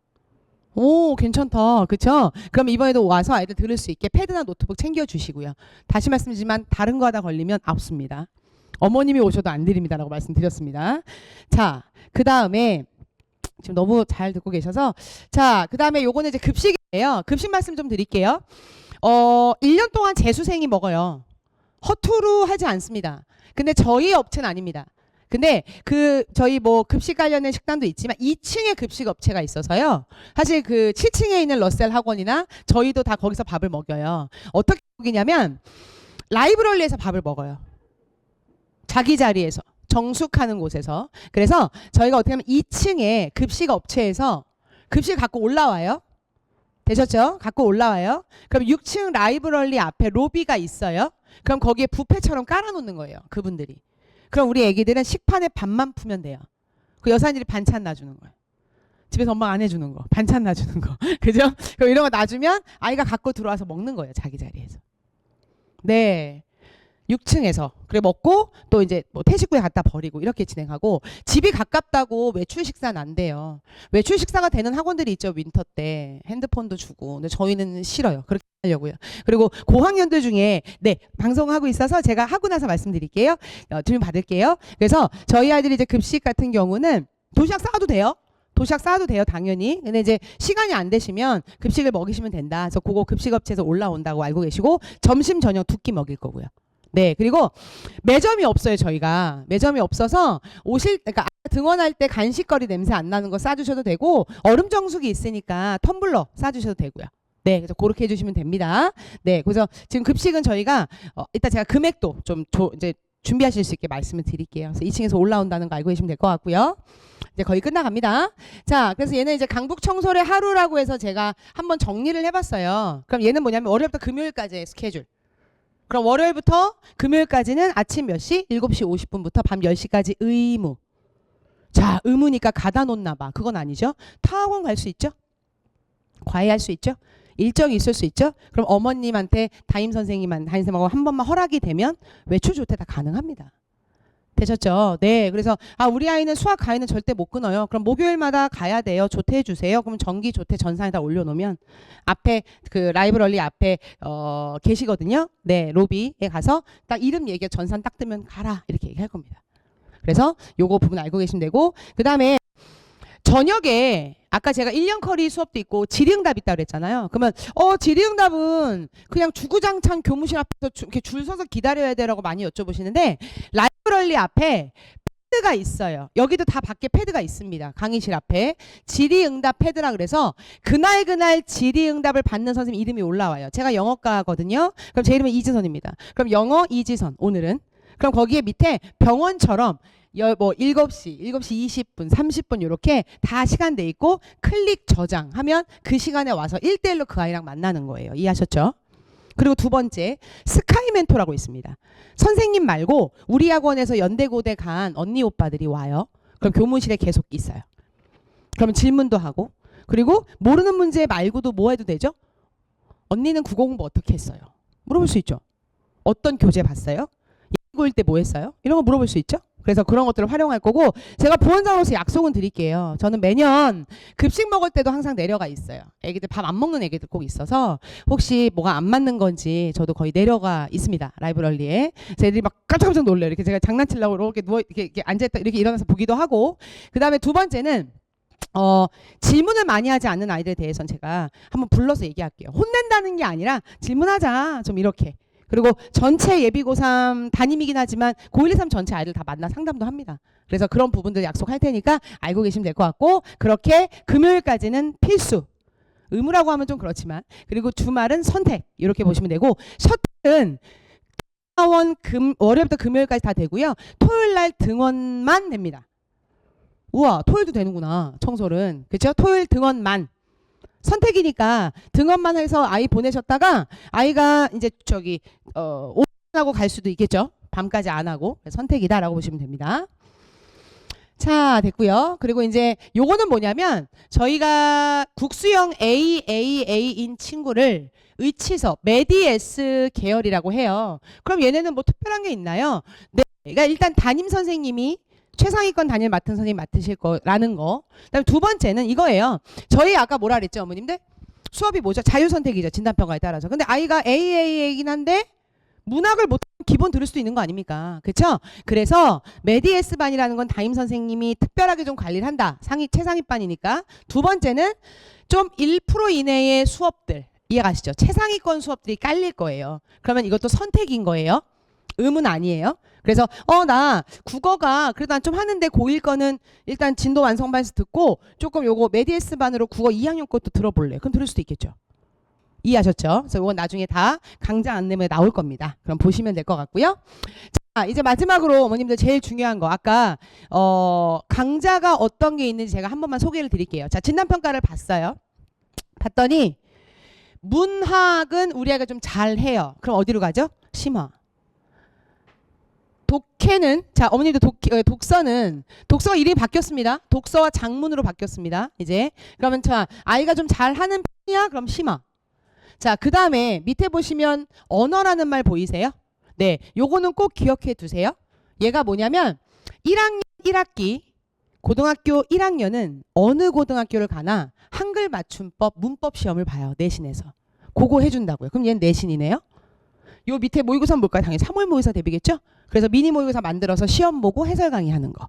오, 괜찮다. 그쵸? 그럼 이번에도 와서 아이들 들을 수 있게 패드나 노트북 챙겨주시고요. 다시 말씀드리지만 다른 거 하다 걸리면 없습니다. 어머님이 오셔도 안 드립니다라고 말씀드렸습니다. 자, 그 다음에 지금 너무 잘 듣고 계셔서 자, 그 다음에 요거는 이제 급식이에요. 급식 말씀 좀 드릴게요. 1년 동안 재수생이 먹어요. 허투루 하지 않습니다. 근데 저희 업체는 아닙니다. 근데 저희 뭐 급식 관련된 식당도 있지만 2층에 급식 업체가 있어서요. 사실 7층에 있는 러셀 학원이나 저희도 다 거기서 밥을 먹여요. 어떻게 먹이냐면 라이브러리에서 밥을 먹어요. 자기 자리에서 정숙하는 곳에서. 그래서 저희가 어떻게 하면 2층에 급식 업체에서 급식 갖고 올라와요. 되셨죠? 갖고 올라와요. 그럼 6층 라이브러리 앞에 로비가 있어요. 그럼 거기에 뷔페처럼 깔아놓는 거예요. 그분들이. 그럼 우리 애기들은 식판에 밥만 푸면 돼요. 그 여사님들이 반찬 놔주는 거예요. 집에서 엄마가 안 해주는 거. 반찬 놔주는 거. 그죠? 그럼 이런 거 놔주면 아이가 갖고 들어와서 먹는 거예요. 자기 자리에서. 네. 6층에서 그래 먹고 또 이제 뭐 태식구에 갖다 버리고 이렇게 진행하고, 집이 가깝다고 외출 식사는 안 돼요. 외출 식사가 되는 학원들이 있죠. 윈터 때 핸드폰도 주고. 근데 저희는 싫어요. 그렇게 하려고요. 그리고 고학년들 중에 네 방송하고 있어서 제가 하고 나서 말씀드릴게요. 질문 받을게요. 그래서 저희 아이들이 이제 급식 같은 경우는 도시락 싸도 돼요. 도시락 싸도 돼요, 당연히. 근데 이제 시간이 안 되시면 급식을 먹이시면 된다. 그래서 그거 급식업체에서 올라온다고 알고 계시고, 점심 저녁 두 끼 먹일 거고요. 네, 그리고 매점이 없어요. 저희가 매점이 없어서 그러니까 등원할 때 간식거리 냄새 안 나는 거 싸주셔도 되고, 얼음 정수기 있으니까 텀블러 싸주셔도 되고요. 네, 그래서 그렇게 해주시면 됩니다. 네, 그래서 지금 급식은 저희가 이따 제가 금액도 좀 이제 준비하실 수 있게 말씀을 드릴게요. 그래서 2층에서 올라온다는 거 알고 계시면 될 것 같고요. 이제 거의 끝나갑니다. 자, 그래서 얘는 이제 강북 청소의 하루라고 해서 제가 한번 정리를 해봤어요. 그럼 얘는 뭐냐면 월요일부터 금요일까지의 스케줄. 그럼 월요일부터 금요일까지는 아침 몇 시? 7시 50분부터 밤 10시까지 의무. 자, 의무니까 가다 놓나 봐. 그건 아니죠. 타학원 갈 수 있죠? 과외할 수 있죠? 일정이 있을 수 있죠? 그럼 어머님한테 담임 선생님하고 한 번만 허락이 되면 외출 조퇴 다 가능합니다. 되셨죠? 네. 그래서 우리 아이는 수학 과외는 절대 못 끊어요. 그럼 목요일마다 가야 돼요. 조퇴해 주세요. 그럼 정기 조퇴 전산에다 올려놓으면 앞에 라이브러리 앞에 계시거든요. 네, 로비에 가서 딱 이름 얘기 전산 딱 뜨면 가라 이렇게 얘기할 겁니다. 그래서 요거 부분 알고 계시면 되고, 그 다음에 저녁에 아까 제가 1년 커리 수업도 있고 질의응답 있다고 그랬잖아요. 그러면 질의응답은 그냥 주구장창 교무실 앞에서 이렇게 줄 서서 기다려야 되라고 많이 여쭤보시는데, 라이브러리 앞에 패드가 있어요. 여기도 다 밖에 패드가 있습니다. 강의실 앞에 질의응답 패드라 그래서 그날 질의응답을 받는 선생님 이름이 올라와요. 제가 영어과거든요. 그럼 제 이름은 이지선입니다. 그럼 영어 이지선 오늘은. 그럼 거기에 밑에 병원처럼 7시 20분, 30분 이렇게 다 시간돼 있고, 클릭 저장하면 그 시간에 와서 1대1로 그 아이랑 만나는 거예요. 이해하셨죠? 그리고 두 번째, 스카이 멘토라고 있습니다. 선생님 말고 우리 학원에서 연대고대 간 언니 오빠들이 와요. 그럼 교무실에 계속 있어요. 그러면 질문도 하고, 그리고 모르는 문제 말고도 뭐 해도 되죠? 언니는 국어 공부 어떻게 했어요? 물어볼 수 있죠. 어떤 교재 봤어요? 예고일 때 뭐 했어요? 이런 거 물어볼 수 있죠. 그래서 그런 것들을 활용할 거고, 제가 보원장으로서 약속은 드릴게요. 저는 매년 급식 먹을 때도 항상 내려가 있어요. 애기들 밥 안 먹는 애기들 꼭 있어서 혹시 뭐가 안 맞는 건지 저도 거의 내려가 있습니다. 라이브러리에. 그래서 애들이 막 깜짝깜짝 놀래요. 이렇게 제가 장난치려고 이렇게 이렇게 앉아있다 이렇게 일어나서 보기도 하고. 그 다음에 두 번째는 질문을 많이 하지 않는 아이들에 대해서는 제가 한번 불러서 얘기할게요. 혼낸다는 게 아니라 질문하자 좀 이렇게. 그리고 전체 예비고3 담임이긴 하지만 고1, 2, 3 전체 아이들 다 만나 상담도 합니다. 그래서 그런 부분들 약속할 테니까 알고 계시면 될 것 같고, 그렇게 금요일까지는 필수. 의무라고 하면 좀 그렇지만, 그리고 주말은 선택 이렇게 보시면 되고, 셔틀은 월요일부터 금요일까지 다 되고요. 토요일 날 등원만 됩니다. 우와, 토요일도 되는구나. 청솔은. 그렇죠? 토요일 등원만. 선택이니까 등원만 해서 아이 보내셨다가 아이가 이제 오전하고 갈 수도 있겠죠. 밤까지 안 하고. 선택이다라고 보시면 됩니다. 자, 됐고요. 그리고 이제 요거는 뭐냐면 저희가 국수형 AAA인 친구를 의치서 메디에스 계열이라고 해요. 그럼 얘네는 뭐 특별한 게 있나요? 네. 그러니까 일단 담임 선생님이 최상위권 담임 맡은 선생님 맡으실 거라는 거. 그다음에 두 번째는 이거예요. 저희 아까 뭐라 그랬죠, 어머님들? 수업이 뭐죠? 자유선택이죠. 진단평가에 따라서. 근데 아이가 AAA이긴 한데 문학을 못 기본 들을 수도 있는 거 아닙니까? 그렇죠? 그래서 메디에스 반이라는 건 담임 선생님이 특별하게 좀 관리를 한다. 최상위 반이니까. 두 번째는 좀 1% 이내의 수업들. 이해가시죠? 최상위권 수업들이 깔릴 거예요. 그러면 이것도 선택인 거예요. 의무는 아니에요. 그래서 나 국어가 그래도 난 좀 하는데 고1 거는 일단 진도 완성반에서 듣고 조금 요거 메디에스 반으로 국어 2학년 것도 들어볼래. 그럼 들을 수도 있겠죠. 이해하셨죠? 그래서 이건 나중에 다 강좌 안내문에 나올 겁니다. 그럼 보시면 될 것 같고요. 자, 이제 마지막으로 어머님들 제일 중요한 거 아까 강좌가 어떤 게 있는지 제가 한 번만 소개를 드릴게요. 자, 진단평가를 봤더니 문학은 우리 아이가 좀 잘해요. 그럼 어디로 가죠? 심화. 독해는 자 어머님도 독서가 이름이 바뀌었습니다. 독서와 작문으로 바뀌었습니다. 이제 그러면 자 아이가 좀 잘하는 편이야? 그럼 심화. 자 그 다음에 밑에 보시면 언어라는 말 보이세요? 네, 요거는 꼭 기억해 두세요. 얘가 뭐냐면 1학년 1학기 고등학교 1학년은 어느 고등학교를 가나 한글 맞춤법 문법 시험을 봐요. 내신에서. 그거 해준다고요. 그럼 얘는 내신이네요. 요 밑에 모의고사는 뭘까요? 당연히 3월 모의고사 대비겠죠? 그래서 미니 모의고사 만들어서 시험 보고 해설 강의하는 거.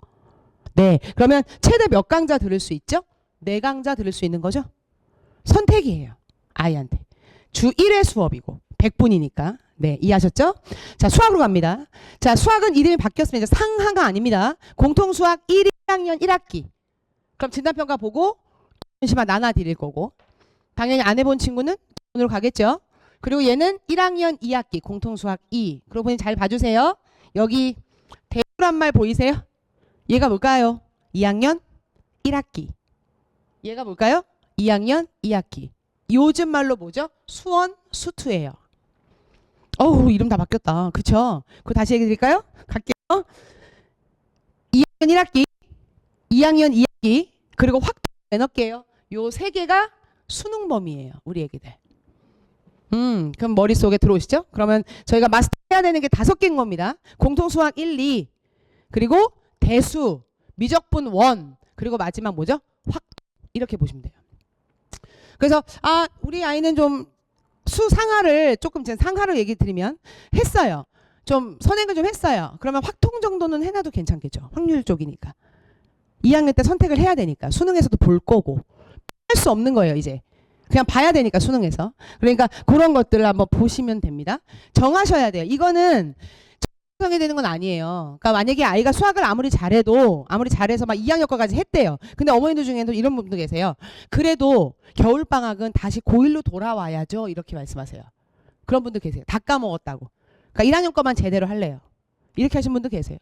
네, 그러면 최대 몇 강좌 들을 수 있죠? 4강좌 들을 수 있는 거죠? 선택이에요. 아이한테. 주 1회 수업이고 100분이니까. 네, 이해하셨죠? 자, 수학으로 갑니다. 자, 수학은 이름이 바뀌었습니다. 상하가 아닙니다. 공통수학 1학년 1학기. 그럼 진단평가 보고 심화 나눠 드릴 거고. 당연히 안 해본 친구는 오늘 가겠죠? 그리고 얘는 1학년 2학기 공통수학 2. 그러고 보니 잘 봐주세요. 여기 대우란 말 보이세요? 얘가 뭘까요? 2학년 1학기. 얘가 뭘까요? 2학년 2학기. 요즘 말로 뭐죠? 수원 수투예요. 어우 이름 다 바뀌었다. 그쵸? 그거 다시 얘기해 드릴까요? 갈게요. 2학년 1학기 2학년 2학기 그리고 확 내놓을게요. 요 세 개가 수능 범위예요. 우리 애기들. 그럼 머릿속에 들어오시죠? 그러면 저희가 마스터해야 되는 게 5개인 겁니다. 공통수학 1, 2 그리고 대수, 미적분 1 그리고 마지막 뭐죠? 확 이렇게 보시면 돼요. 그래서 우리 아이는 좀 수상하를 조금 제가 상하를 얘기 드리면 했어요. 좀 선행을 좀 했어요. 그러면 확통 정도는 해놔도 괜찮겠죠. 확률 쪽이니까. 2학년 때 선택을 해야 되니까 수능에서도 볼 거고 할 수 없는 거예요. 이제 그냥 봐야 되니까 수능에서. 그러니까 그런 것들을 한번 보시면 됩니다. 정하셔야 돼요. 이거는 정하게 되는 건 아니에요. 그러니까 만약에 아이가 수학을 아무리 잘해서 막 2학년 거까지 했대요. 근데 어머니들 중에도 이런 분도 계세요. 그래도 겨울방학은 다시 고1로 돌아와야죠. 이렇게 말씀하세요. 그런 분도 계세요. 다 까먹었다고. 그러니까 1학년 거만 제대로 할래요. 이렇게 하신 분도 계세요.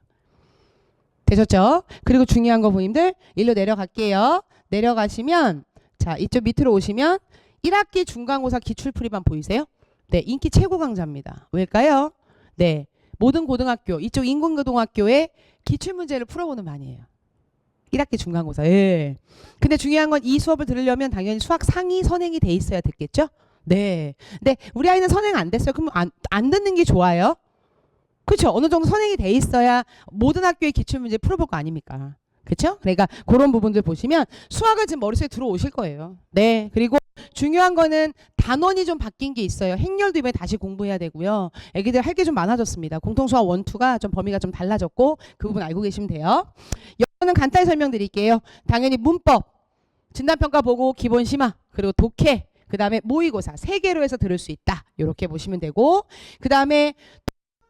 되셨죠? 그리고 중요한 거 부모님들 일로 내려갈게요. 내려가시면 자 이쪽 밑으로 오시면 1학기 중간고사 기출풀이반 보이세요? 네, 인기 최고 강좌입니다. 왜일까요? 네, 모든 고등학교 이쪽 인근고등학교의 기출문제를 풀어보는 반이에요. 1학기 중간고사. 예. 근데 중요한 건 이 수업을 들으려면 당연히 수학 상위 선행이 돼 있어야 됐겠죠? 네. 근데 우리 아이는 선행 안 됐어요. 그럼 안 듣는 게 좋아요? 그렇죠? 어느 정도 선행이 돼 있어야 모든 학교의 기출문제 풀어볼 거 아닙니까? 그렇죠? 그러니까 그런 부분들 보시면 수학은 지금 머릿속에 들어오실 거예요. 네. 그리고 중요한 거는 단원이 좀 바뀐 게 있어요. 행렬도 이번에 다시 공부해야 되고요. 애기들 할 게 좀 많아졌습니다. 공통수학 1, 2가 좀 범위가 좀 달라졌고 그 부분 알고 계시면 돼요. 이거는 간단히 설명드릴게요. 당연히 문법, 진단평가 보고 기본 심화, 그리고 독해, 그 다음에 모의고사 3개로 해서 들을 수 있다. 이렇게 보시면 되고, 그 다음에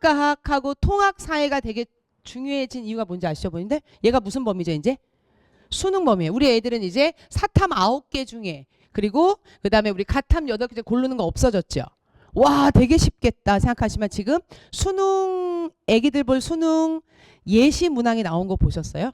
통합과학하고 통합사회가 되게 중요해진 이유가 뭔지 아시죠, 본인들? 얘가 무슨 범위죠, 이제? 수능 범위예요. 우리 애들은 이제 사탐 9개 중에, 그리고 그 다음에 우리 가탐 8개 고르는 거 없어졌죠. 와, 되게 쉽겠다 생각하시면 지금 수능, 애기들 볼 수능 예시 문항이 나온 거 보셨어요?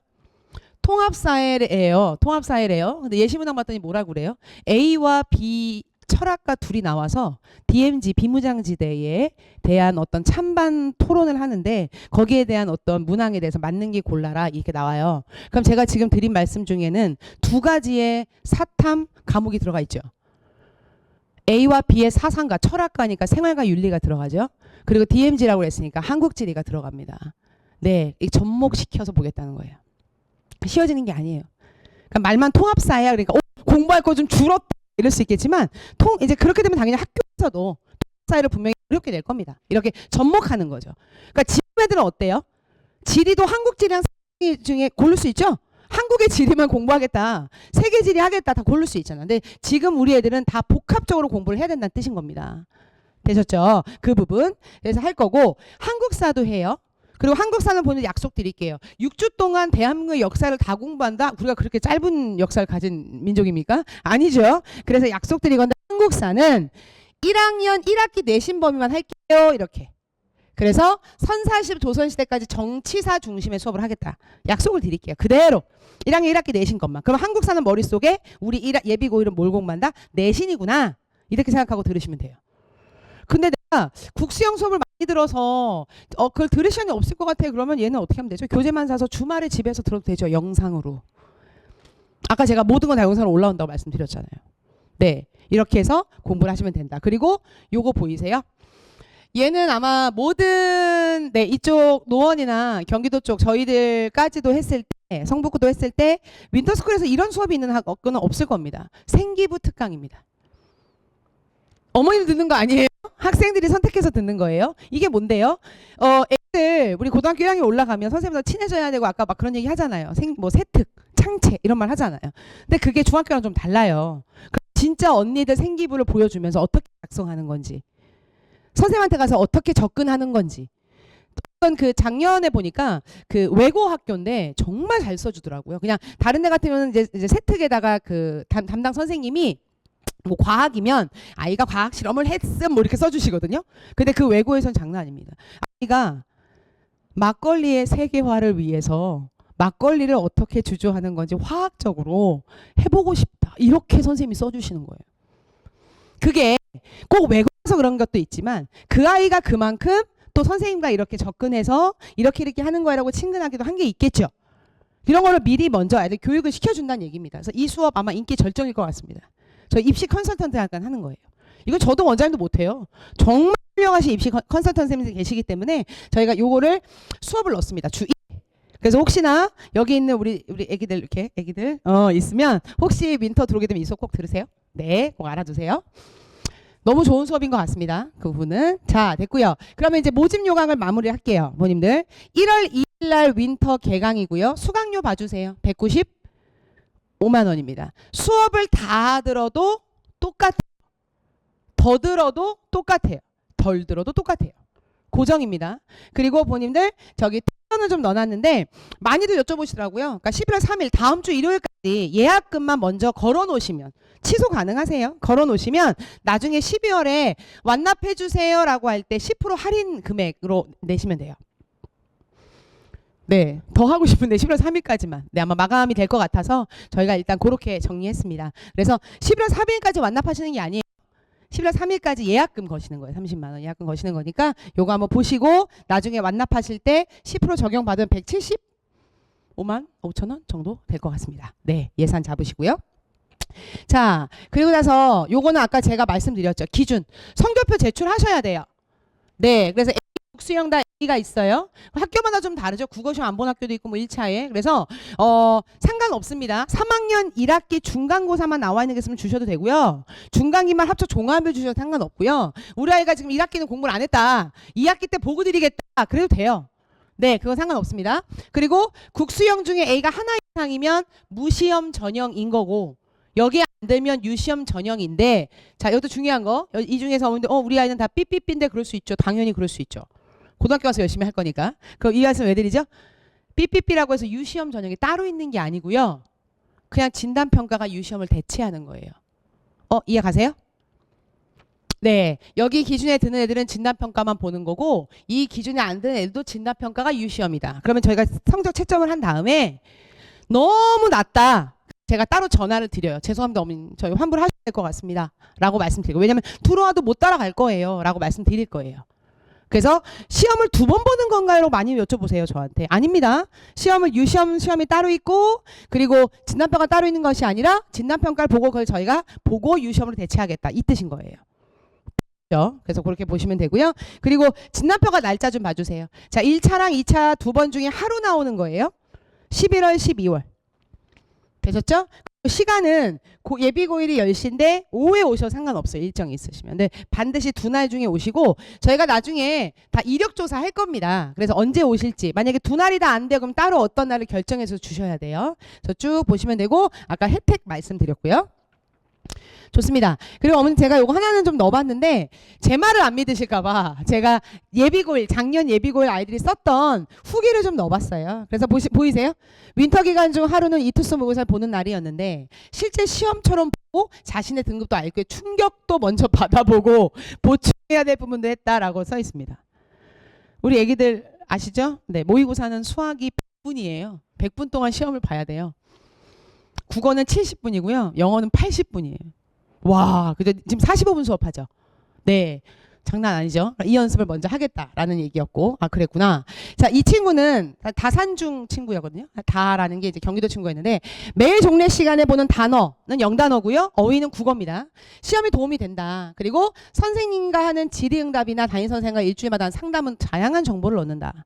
통합사회래요. 통합사회래요. 근데 예시 문항 봤더니 뭐라고 그래요? A와 B 철학가 둘이 나와서 DMZ 비무장지대에 대한 어떤 찬반 토론을 하는데 거기에 대한 어떤 문항에 대해서 맞는 게 골라라 이렇게 나와요. 그럼 제가 지금 드린 말씀 중에는 2가지의 사탐 과목이 들어가 있죠. A와 B의 사상과 철학과니까 생활과 윤리가 들어가죠. 그리고 DMZ라고 했으니까 한국지리가 들어갑니다. 네, 접목시켜서 보겠다는 거예요. 쉬워지는 게 아니에요. 그러니까 말만 통합사회야 그러니까 공부할 거 좀 줄었다 이럴 수 있겠지만 이제 그렇게 되면 당연히 학교에서도 통합사회를 분명히 어렵게 될 겁니다. 이렇게 접목하는 거죠. 그러니까 지금 애들은 어때요? 지리도 한국지리랑 세계 중에 고를 수 있죠? 한국의 지리만 공부하겠다, 세계 지리 하겠다 다 고를 수 있잖아. 근데 지금 우리 애들은 다 복합적으로 공부를 해야 된다는 뜻인 겁니다. 되셨죠? 그 부분. 그래서 할 거고 한국사도 해요. 그리고 한국사는 보는 약속 드릴게요. 6주 동안 대한민국의 역사를 다 공부한다? 우리가 그렇게 짧은 역사를 가진 민족입니까? 아니죠. 그래서 약속 드리건데 한국사는 1학년 1학기 내신 범위만 할게요. 이렇게. 그래서 선사시 조선시대까지 정치사 중심의 수업을 하겠다. 약속을 드릴게요. 그대로. 1학년 1학기 내신 것만. 그럼 한국사는 머릿속에 우리 예비 고1은 뭘 공부한다? 내신이구나. 이렇게 생각하고 들으시면 돼요. 근데 내가 국수형 수업을 많이 들어서 그걸 들을 시간이 없을 것 같아. 그러면 얘는 어떻게 하면 되죠? 교재만 사서 주말에 집에서 들어도 되죠. 영상으로. 아까 제가 모든 건 다 영상으로 올라온다고 말씀드렸잖아요. 네, 이렇게 해서 공부를 하시면 된다. 그리고 요거 보이세요? 얘는 아마 모든 이쪽 노원이나 경기도 쪽 저희들까지도 했을 때, 성북구도 했을 때 윈터스쿨에서 이런 수업이 있는 학교는 없을 겁니다. 생기부 특강입니다. 어머니들 듣는 거 아니에요? 학생들이 선택해서 듣는 거예요. 이게 뭔데요? 애들 우리 고등학교 1학년 올라가면 선생님과 친해져야 되고 아까 막 그런 얘기 하잖아요. 세특, 창체 이런 말 하잖아요. 근데 그게 중학교랑 좀 달라요. 진짜 언니들 생기부를 보여주면서 어떻게 작성하는 건지, 선생님한테 가서 어떻게 접근하는 건지. 그 작년에 보니까 그 외고 학교인데 정말 잘 써주더라고요. 그냥 다른 데 같으면 이제 세특에다가 그 담당 선생님이 뭐 과학이면 아이가 과학 실험을 했음 뭐 이렇게 써주시거든요. 근데 그 외고에선 장난 아닙니다. 아이가 막걸리의 세계화를 위해서 막걸리를 어떻게 주조하는 건지 화학적으로 해보고 싶다. 이렇게 선생님이 써주시는 거예요. 그게 꼭 외고에서 그런 것도 있지만 그 아이가 그만큼 또 선생님과 이렇게 접근해서 이렇게 하는 거라고 친근하기도 한 게 있겠죠. 이런 거를 미리 먼저 아이들 교육을 시켜준다는 얘기입니다. 그래서 이 수업 아마 인기 절정일 것 같습니다. 저 입시 컨설턴트 약간 하는 거예요. 이거 저도 원장님도 못해요. 정말 훌륭하신 입시 컨설턴트 선생님들이 계시기 때문에 저희가 요거를 수업을 넣습니다. 주 1. 그래서 혹시나 여기 있는 우리 애기들 이렇게 애기들 있으면 혹시 윈터 들어오게 되면 이 수업 꼭 들으세요. 네, 꼭 알아두세요. 너무 좋은 수업인 것 같습니다. 그 부분은. 자, 됐고요. 그러면 이제 모집 요강을 마무리할게요. 모님들. 1월 2일 날 윈터 개강이고요. 수강료 봐주세요. 195만 원입니다. 수업을 다 들어도 똑같아요. 더 들어도 똑같아요. 덜 들어도 똑같아요. 고정입니다. 그리고 본인들 저기 태연을 좀 넣어놨는데 많이들 여쭤보시더라고요. 그러니까 11월 3일 다음 주 일요일까지 예약금만 먼저 걸어놓으시면 취소 가능하세요. 걸어놓으시면 나중에 12월에 완납해주세요 라고 할 때 10% 할인 금액으로 내시면 돼요. 네, 더 하고 싶은데 11월 3일까지만. 네, 아마 마감이 될 것 같아서 저희가 일단 그렇게 정리했습니다. 그래서 11월 3일까지 완납하시는 게 아니에요. 11월 3일까지 예약금 거시는 거예요. 30만 원 예약금 거시는 거니까 요거 한번 보시고 나중에 완납하실 때 10% 적용받으면 175만 5천 원 정도 될 것 같습니다. 네, 예산 잡으시고요. 자, 그리고 나서 요거는 아까 제가 말씀드렸죠. 기준. 성적표 제출하셔야 돼요. 네, 그래서 수형 다 A가 있어요. 학교마다 좀 다르죠. 국어시험 안 본 학교도 있고 뭐 1차에. 그래서 상관없습니다. 3학년 1학기 중간고사만 나와 있는 게 있으면 주셔도 되고요. 중간기말 합쳐 종합을 주셔도 상관없고요. 우리 아이가 지금 1학기는 공부를 안 했다. 2학기 때 보고 드리겠다. 그래도 돼요. 네, 그건 상관없습니다. 그리고 국수형 중에 A가 하나 이상이면 무시험 전형인 거고 여기에 안 되면 유시험 전형인데, 자, 이것도 중요한 거. 이 중에서 우리 아이는 다 삐삐삐인데 그럴 수 있죠. 당연히 그럴 수 있죠. 고등학교 가서 열심히 할 거니까. 그럼 이 말씀 왜 드리죠? 삐삐삐라고 해서 유시험 전형이 따로 있는 게 아니고요. 그냥 진단평가가 유시험을 대체하는 거예요. 이해 가세요? 네, 여기 기준에 드는 애들은 진단평가만 보는 거고, 이 기준에 안 드는 애들도 진단평가가 유시험이다. 그러면 저희가 성적 채점을 한 다음에 너무 낮다, 제가 따로 전화를 드려요. 죄송합니다, 어머님, 저희 환불하셔야 될 것 같습니다 라고 말씀드리고, 왜냐면 들어와도 못 따라갈 거예요 라고 말씀드릴 거예요. 그래서 시험을 2번 보는 건가요? 많이 여쭤보세요, 저한테. 아닙니다. 시험을 시험이 따로 있고, 그리고 진단평가 따로 있는 것이 아니라 진단평가를 보고 그걸 저희가 보고 유시험으로 대체하겠다, 이 뜻인 거예요. 그래서 그렇게 보시면 되고요. 그리고 진단평가 날짜 좀 봐주세요. 자, 1차랑 2차 2번 중에 하루 나오는 거예요. 11월, 12월. 되셨죠? 시간은 예비고일이 10시인데 오후에 오셔도 상관없어요. 일정이 있으시면. 근데 반드시 2날 중에 오시고, 저희가 나중에 다 이력조사 할 겁니다. 그래서 언제 오실지, 만약에 2날이 다 안 돼요, 그럼 따로 어떤 날을 결정해서 주셔야 돼요. 그래서 쭉 보시면 되고, 아까 혜택 말씀드렸고요. 좋습니다. 그리고 어머니, 제가 요거 하나는 좀 넣어봤는데 제 말을 안 믿으실까봐 제가 작년 예비고일 아이들이 썼던 후기를 좀 넣어봤어요. 그래서 보이세요? 윈터 기간 중 하루는 이투스 모의고사를 보는 날이었는데 실제 시험처럼 보고 자신의 등급도 알고 충격도 먼저 받아보고 보충해야 될 부분도 했다라고 써 있습니다. 우리 애기들 아시죠? 네, 모의고사는 수학이 100분이에요. 100분 동안 시험을 봐야 돼요. 국어는 70분이고요. 영어는 80분이에요. 와, 그죠? 지금 45분 수업하죠. 네, 장난 아니죠? 이 연습을 먼저 하겠다라는 얘기였고, 그랬구나. 자, 이 친구는 다산중 친구였거든요. 다라는 게 이제 경기도 친구였는데, 매일 종례 시간에 보는 단어는 영단어고요. 어휘는 국어입니다. 시험에 도움이 된다. 그리고 선생님과 하는 질의응답이나 담임선생과 일주일마다 하는 상담은 다양한 정보를 얻는다.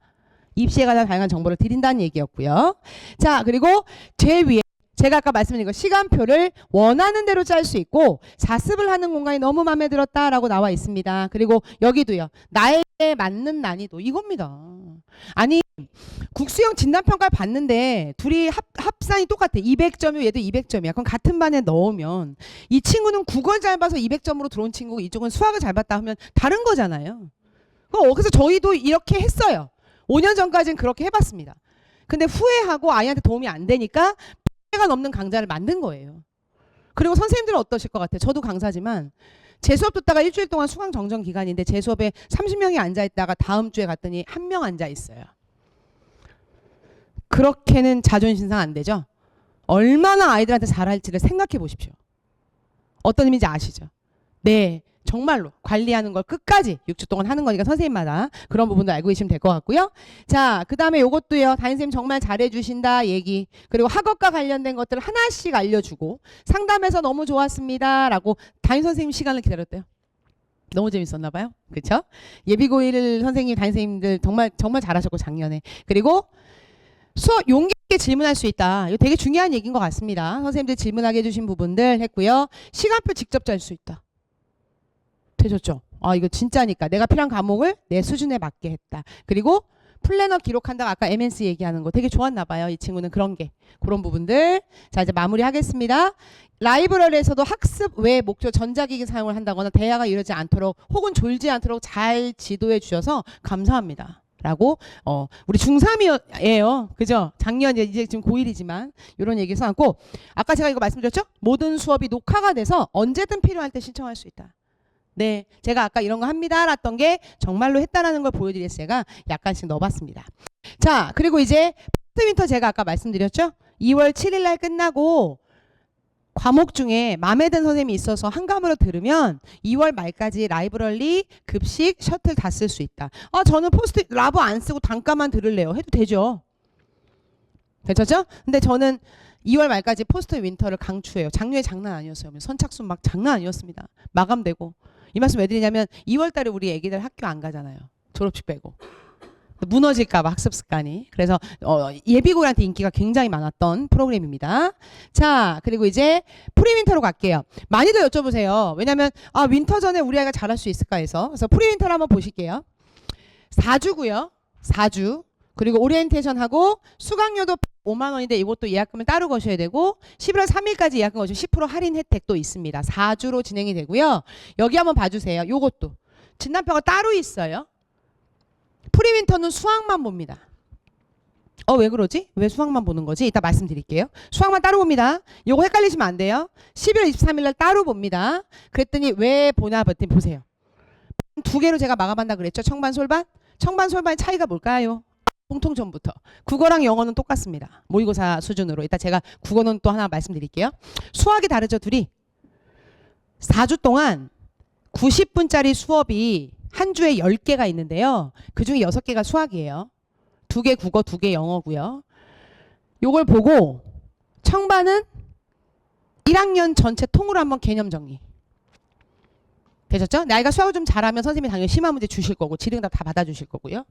입시에 관한 다양한 정보를 드린다는 얘기였고요. 자, 그리고 제 위에 제가 아까 말씀드린 거, 시간표를 원하는 대로 짤 수 있고 자습을 하는 공간이 너무 마음에 들었다라고 나와 있습니다. 그리고 여기도요, 나에게 맞는 난이도, 이겁니다. 아니, 국수형 진단평가를 봤는데 둘이 합산이 똑같아. 200점이고 얘도 200점이야. 그럼 같은 반에 넣으면 이 친구는 국어를 잘 봐서 200점으로 들어온 친구고 이쪽은 수학을 잘 봤다 하면 다른 거잖아요. 그래서 저희도 이렇게 했어요. 5년 전까지는 그렇게 해봤습니다. 근데 후회하고 아이한테 도움이 안 되니까 가 넘는 강좌를 만든 거예요. 그리고 선생님들은 어떠실 것 같아요? 저도 강사지만 제 수업 듣다가 일주일 동안 수강 정정 기간인데 제 수업에 30명이 앉아있다가 다음 주에 갔더니 1명 앉아있어요. 그렇게는 자존심 상 안 되죠? 얼마나 아이들한테 잘할지를 생각해 보십시오. 어떤 의미인지 아시죠? 네, 정말로 관리하는 걸 끝까지 6주 동안 하는 거니까 선생님마다 그런 부분도 알고 계시면 될 것 같고요. 자, 그 다음에 요것도요, 담임선생님 정말 잘해주신다 얘기, 그리고 학업과 관련된 것들을 하나씩 알려주고 상담해서 너무 좋았습니다 라고 담임선생님 시간을 기다렸대요. 너무 재밌었나 봐요. 그렇죠? 예비고1 선생님, 담임선생님들 정말 잘하셨고 작년에. 그리고 수업 용기 있게 질문할 수 있다. 이거 되게 중요한 얘기인 것 같습니다. 선생님들 질문하게 해주신 부분들 했고요. 시간표 직접 짤 수 있다. 되셨죠? 이거 진짜니까 내가 필요한 과목을 내 수준에 맞게 했다. 그리고 플래너 기록한다고 아까 MNC 얘기하는 거 되게 좋았나 봐요. 이 친구는 그런 부분들. 자, 이제 마무리하겠습니다. 라이브러리에서도 학습 외 목표 전자기기 사용을 한다거나 대화가 이루어지지 않도록 혹은 졸지 않도록 잘 지도해 주셔서 감사합니다. 라고 우리 중3이에요. 그죠? 작년 이제 지금 고1이지만 이런 얘기 써놨고, 아까 제가 이거 말씀드렸죠? 모든 수업이 녹화가 돼서 언제든 필요할 때 신청할 수 있다. 네, 제가 아까 이런 거 합니다 랐던 게 정말로 했다라는 걸 보여드려서 제가 약간씩 넣어봤습니다. 자, 그리고 이제 포스트윈터 제가 아까 말씀드렸죠? 2월 7일 날 끝나고 과목 중에 마음에 든 선생님이 있어서 한감으로 들으면 2월 말까지 라이브러리, 급식, 셔틀 다 쓸 수 있다. 저는 라브 안 쓰고 단가만 들을래요. 해도 되죠. 괜찮죠? 근데 저는 2월 말까지 포스트 윈터를 강추해요. 작년에 장난 아니었어요. 선착순 막 장난 아니었습니다. 마감되고. 이 말씀 왜 드리냐면 2월 달에 우리 애기들 학교 안 가잖아요. 졸업식 빼고. 무너질까 봐 학습 습관이. 그래서 예비고일한테 인기가 굉장히 많았던 프로그램입니다. 자, 그리고 이제 프리윈터로 갈게요. 많이들 여쭤보세요. 왜냐면 윈터 전에 우리 아이가 잘할 수 있을까 해서. 그래서 프리윈터를 한번 보실게요. 4주고요. 4주. 그리고 오리엔테이션하고 수강료도 5만 원인데 이것도 예약금을 따로 거셔야 되고 11월 3일까지 예약금 거시면 10% 할인 혜택도 있습니다. 4주로 진행이 되고요. 여기 한번 봐주세요. 요것도 진단표가 따로 있어요. 프리윈터는 수학만 봅니다. 왜 그러지? 왜 수학만 보는 거지? 이따 말씀드릴게요. 수학만 따로 봅니다. 요거 헷갈리시면 안 돼요. 11월 23일 날 따로 봅니다. 그랬더니 왜 보나 봤더니 보세요. 두 개로 제가 마감한다 그랬죠. 청반 솔반. 청반 솔반의 차이가 뭘까요? 공통점부터. 국어랑 영어는 똑같습니다. 모의고사 수준으로. 이따 제가 국어는 또 하나 말씀드릴게요. 수학이 다르죠, 둘이. 4주 동안 90분짜리 수업이 한 주에 10개가 있는데요. 그중에 6개가 수학이에요. 2개 국어, 2개 영어고요. 요걸 보고 청반은 1학년 전체 통으로 한번 개념 정리. 되셨죠? 나이가 수학을 좀 잘하면 선생님이 당연히 심화 문제 주실 거고 질의응답 다 받아주실 거고요.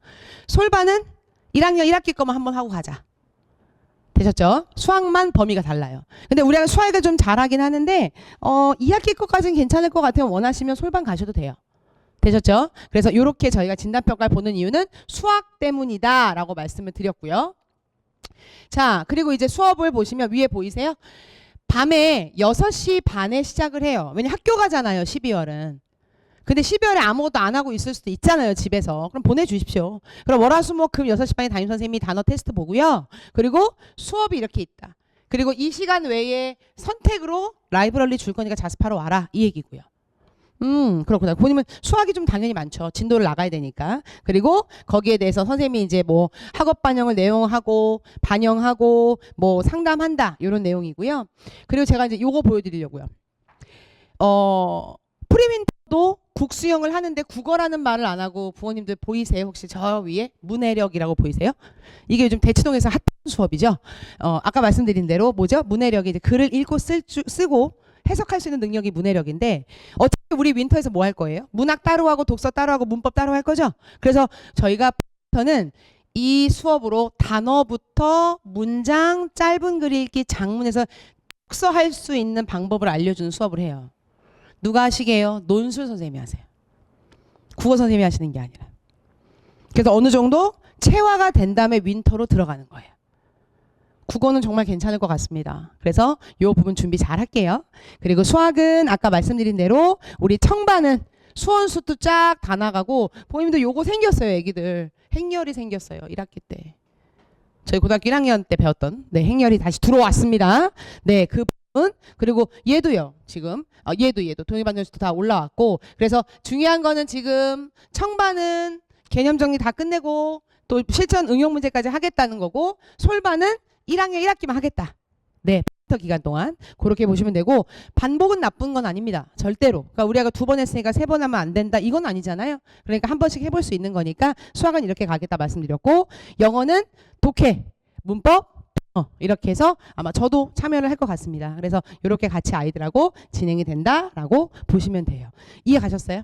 솔반은 1학년 1학기 거만 한번 하고 가자. 되셨죠? 수학만 범위가 달라요. 근데 우리가 수학을 좀 잘하긴 하는데 2학기 거까지는 괜찮을 것 같으면 원하시면 솔반 가셔도 돼요. 되셨죠? 그래서 이렇게 저희가 진단평가를 보는 이유는 수학 때문이다 라고 말씀을 드렸고요. 자, 그리고 이제 수업을 보시면 위에 보이세요? 밤에 6시 반에 시작을 해요. 왜냐면 학교 가잖아요, 12월은. 근데 12월에 아무것도 안 하고 있을 수도 있잖아요, 집에서. 그럼 보내주십시오. 그럼 월화수목금 6시 반에 담임선생님이 단어 테스트 보고요. 그리고 수업이 이렇게 있다. 그리고 이 시간 외에 선택으로 라이브러리 줄 거니까 자습하러 와라. 이 얘기고요. 그렇구나. 본인은 수학이 좀 당연히 많죠. 진도를 나가야 되니까. 그리고 거기에 대해서 선생님이 이제 뭐 학업 반영을 내용하고 반영하고 뭐 상담한다. 이런 내용이고요. 그리고 제가 이제 요거 보여드리려고요. 프리윈터도 국수형을 하는데 국어라는 말을 안 하고 부모님들 보이세요? 혹시 저 위에 문해력이라고 보이세요? 이게 요즘 대치동에서 핫한 수업이죠. 아까 말씀드린 대로 뭐죠? 문해력이 이제 글을 읽고 쓰고 해석할 수 있는 능력이 문해력인데 어차피 우리 윈터에서 뭐 할 거예요? 문학 따로 하고 독서 따로 하고 문법 따로 할 거죠? 그래서 저희가 윈터는 이 수업으로 단어부터 문장, 짧은 글 읽기, 장문에서 독서할 수 있는 방법을 알려주는 수업을 해요. 누가 하시게요? 논술 선생님이 하세요. 국어 선생님이 하시는 게 아니라. 그래서 어느 정도 체화가 된 다음에 윈터로 들어가는 거예요. 국어는 정말 괜찮을 것 같습니다. 그래서 이 부분 준비 잘 할게요. 그리고 수학은 아까 말씀드린 대로 우리 청반은 수원수도 쫙 다 나가고 부모님도 요거 생겼어요. 애기들. 행렬이 생겼어요. 1학기 때. 저희 고등학교 1학년 때 배웠던 행렬이 다시 들어왔습니다. 네, 그 부분. 그리고 얘도요. 지금 얘도 동의반전수도 다 올라왔고 그래서 중요한 거는 지금 청반은 개념 정리 다 끝내고 또 실전 응용 문제까지 하겠다는 거고 솔반은 1학년 1학기만 하겠다. 네, 기간 동안 그렇게 보시면 되고 반복은 나쁜 건 아닙니다. 절대로. 그러니까 우리 아가 2번 했으니까 3번 하면 안 된다. 이건 아니잖아요. 그러니까 한 번씩 해볼 수 있는 거니까 수학은 이렇게 가겠다 말씀드렸고 영어는 독해, 문법 이렇게 해서 아마 저도 참여를 할 것 같습니다. 그래서 이렇게 같이 아이들하고 진행이 된다라고 보시면 돼요. 이해 가셨어요?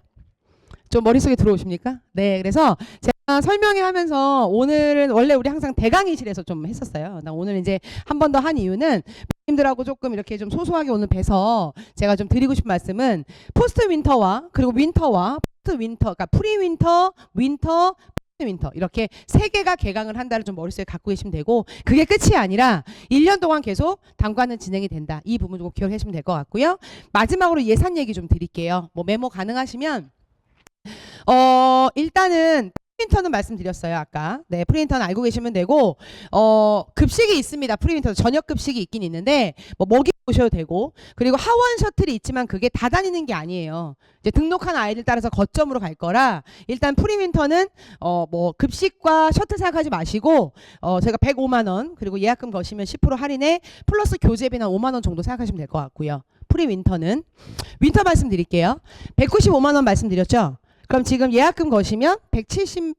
좀 머릿속에 들어오십니까? 네, 그래서 제가 설명회 하면서 오늘은 원래 우리 항상 대강의실에서 좀 했었어요. 오늘 이제 한 번 더 한 이유는 님들하고 조금 이렇게 좀 소소하게 오늘 뵈서 제가 좀 드리고 싶은 말씀은 포스트 윈터와 그리고 윈터와 포스트 윈터, 그러니까 프리 윈터, 윈터, 포스트 윈터 이렇게 세 개가 개강을 한다를 좀 머릿속에 갖고 계시면 되고 그게 끝이 아니라 1년 동안 계속 단과는 진행이 된다. 이 부분 좀 기억해 주시면 될 것 같고요. 마지막으로 예산 얘기 좀 드릴게요. 뭐 메모 가능하시면 일단은 프린터는 말씀드렸어요 아까. 네, 프린터는 알고 계시면 되고 급식이 있습니다. 프린터 저녁 급식이 있긴 있는데 뭐 먹이 보셔도 되고 그리고 하원 셔틀이 있지만 그게 다 다니는 게 아니에요. 이제 등록한 아이들 따라서 거점으로 갈 거라 일단 프리윈터는 뭐 급식과 셔틀 생각하지 마시고 제가 105만 원 그리고 예약금 거시면 10% 할인에 플러스 교재비는 5만 원 정도 생각하시면 될 것 같고요. 프리윈터는 윈터 말씀드릴게요. 195만 원 말씀드렸죠. 그럼 지금 예약금 거시면 170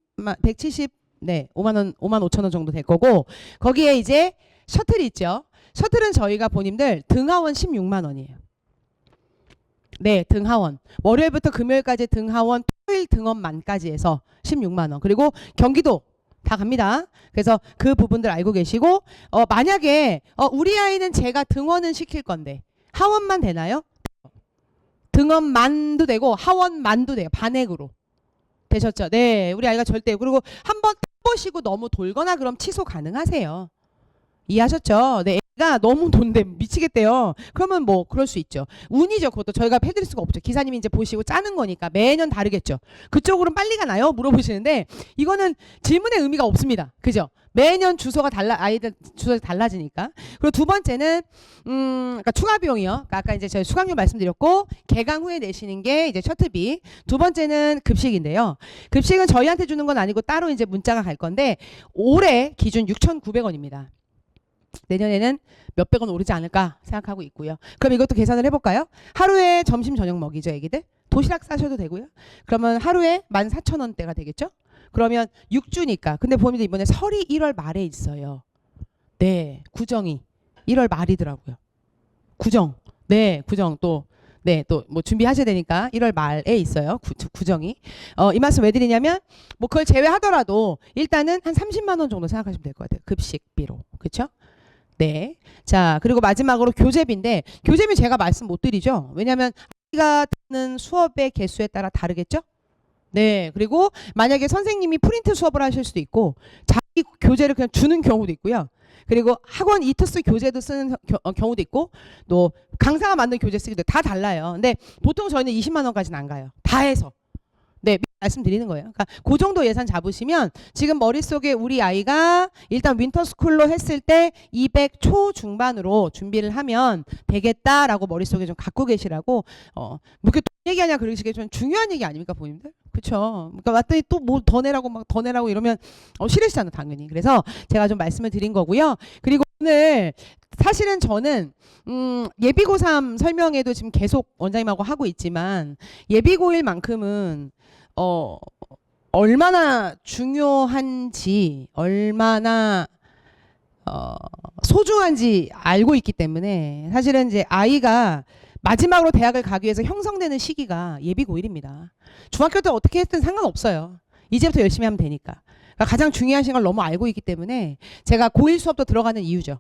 네, 5만 원, 5만 5천 원 정도 될 거고 거기에 이제 셔틀이 있죠. 셔틀은 저희가 본인들 등하원 16만 원이에요. 네, 등하원. 월요일부터 금요일까지 등하원, 토요일 등원만까지 해서 16만 원. 그리고 경기도 다 갑니다. 그래서 그 부분들 알고 계시고 만약에 우리 아이는 제가 등원은 시킬 건데 하원만 되나요? 등원만도 되고 하원만도 돼요. 반액으로. 되셨죠? 네. 우리 아이가 절대. 그리고 한번 보시고 너무 돌거나 그럼 취소 가능하세요. 이해하셨죠? 네, 애가 너무 돈데 미치겠대요. 그러면 뭐 그럴 수 있죠. 운이죠. 그것도 저희가 해드릴 수가 없죠. 기사님이 이제 보시고 짜는 거니까 매년 다르겠죠. 그쪽으로는 빨리 가나요? 물어보시는데 이거는 질문의 의미가 없습니다. 그죠? 매년 주소가 아이들 주소가 달라지니까. 그리고 두 번째는 그러니까 추가 비용이요. 그러니까 아까 이제 저희 수강료 말씀드렸고 개강 후에 내시는 게 이제 셔틀비. 두 번째는 급식인데요. 급식은 저희한테 주는 건 아니고 따로 이제 문자가 갈 건데 올해 기준 6,900원입니다. 내년에는 몇백 원 오르지 않을까 생각하고 있고요. 그럼 이것도 계산을 해볼까요? 하루에 점심 저녁 먹이죠, 애기들. 도시락 싸셔도 되고요. 그러면 하루에 14,000원대가 되겠죠? 그러면 6주니까. 근데 보면 이번에 설이 1월 말에 있어요. 네, 구정이 1월 말이더라고요. 구정. 네, 구정 또. 네, 또 뭐 준비하셔야 되니까 1월 말에 있어요. 구정이. 이 말씀 왜 드리냐면 뭐 그걸 제외하더라도 일단은 한 30만 원 정도 생각하시면 될 것 같아요. 급식비로. 그렇죠? 네. 자, 그리고 마지막으로 교재비인데 교재비 제가 말씀 못 드리죠. 왜냐하면 아이가 듣는 수업의 개수에 따라 다르겠죠. 네. 그리고 만약에 선생님이 프린트 수업을 하실 수도 있고 자기 교재를 그냥 주는 경우도 있고요. 그리고 학원 이투스 교재도 쓰는 경우도 있고 또 강사가 만든 교재 쓰기도 다 달라요. 근데 보통 저희는 20만 원까지는 안 가요. 다 해서. 네, 말씀드리는 거예요. 그러니까 그 정도 예산 잡으시면 지금 머릿속에 우리 아이가 일단 윈터스쿨로 했을 때 200 초중반으로 준비를 하면 되겠다라고 머릿속에 좀 갖고 계시라고 그렇게 돈 얘기하냐 그러시게 좀 중요한 얘기 아닙니까, 부모님들? 그렇죠. 그러니까 왔더니 또 뭐 더 내라고 막 더 내라고 이러면 싫으시잖아요, 당연히. 그래서 제가 좀 말씀을 드린 거고요. 그리고 오늘 사실은 저는 예비고3 설명회도 지금 계속 원장님하고 하고 있지만 예비고1만큼은 얼마나 중요한지 얼마나 소중한지 알고 있기 때문에 사실은 이제 아이가 마지막으로 대학을 가기 위해서 형성되는 시기가 예비고1입니다. 중학교 때 어떻게 했든 상관없어요. 이제부터 열심히 하면 되니까. 그러니까 가장 중요하신 걸 너무 알고 있기 때문에 제가 고1 수업도 들어가는 이유죠.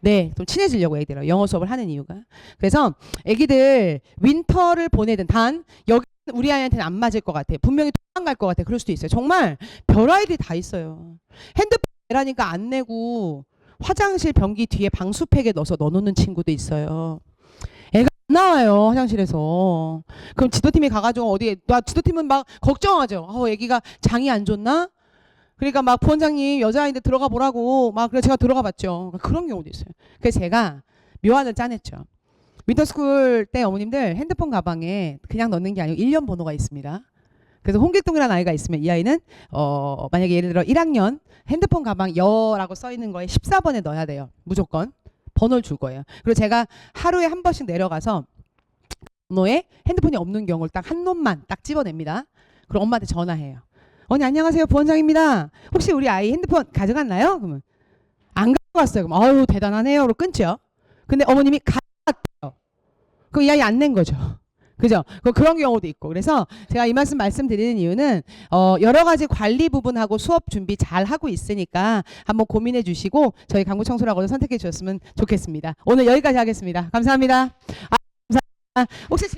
네, 좀 친해지려고 애기들하고 영어 수업을 하는 이유가. 그래서 애기들 윈터를 보내든 단 여기 우리 아이한테는 안 맞을 것 같아. 분명히 도망갈 것 같아. 그럴 수도 있어요. 정말 별 아이들이 다 있어요. 핸드폰 내라니까 안 내고 화장실 변기 뒤에 방수팩에 넣어서 넣어놓는 친구도 있어요. 애가 안 나와요, 화장실에서. 그럼 지도팀이 가가지고 지도팀은 막 걱정하죠. 애기가 장이 안 좋나? 그러니까 막 부원장님 여자아이인데 들어가 보라고 막 그래서 제가 들어가 봤죠. 그런 경우도 있어요. 그래서 제가 묘안을 짜냈죠. 윈터스쿨 때 어머님들 핸드폰 가방에 그냥 넣는 게 아니고 1년 번호가 있습니다. 그래서 홍길동이라는 아이가 있으면 이 아이는 만약에 예를 들어 1학년 핸드폰 가방 여라고 써 있는 거에 14번에 넣어야 돼요. 무조건 번호를 줄 거예요. 그리고 제가 하루에 한 번씩 내려가서 번호에 핸드폰이 없는 경우를 딱 한 놈만 딱 집어냅니다. 그럼 엄마한테 전화해요. 언니 안녕하세요, 부원장입니다. 혹시 우리 아이 핸드폰 가져갔나요? 그러면 안 가져갔어요. 그럼 아유 대단하네요로 끊죠. 근데 어머님이 가져갔대요. 그럼 이 아이 안 낸 거죠. 그죠? 그런 경우도 있고. 그래서 제가 이 말씀드리는 이유는 여러 가지 관리 부분하고 수업 준비 잘 하고 있으니까 한번 고민해 주시고 저희 강북청소라고도 선택해 주셨으면 좋겠습니다. 오늘 여기까지 하겠습니다. 감사합니다. 감사합니다. 혹시 질문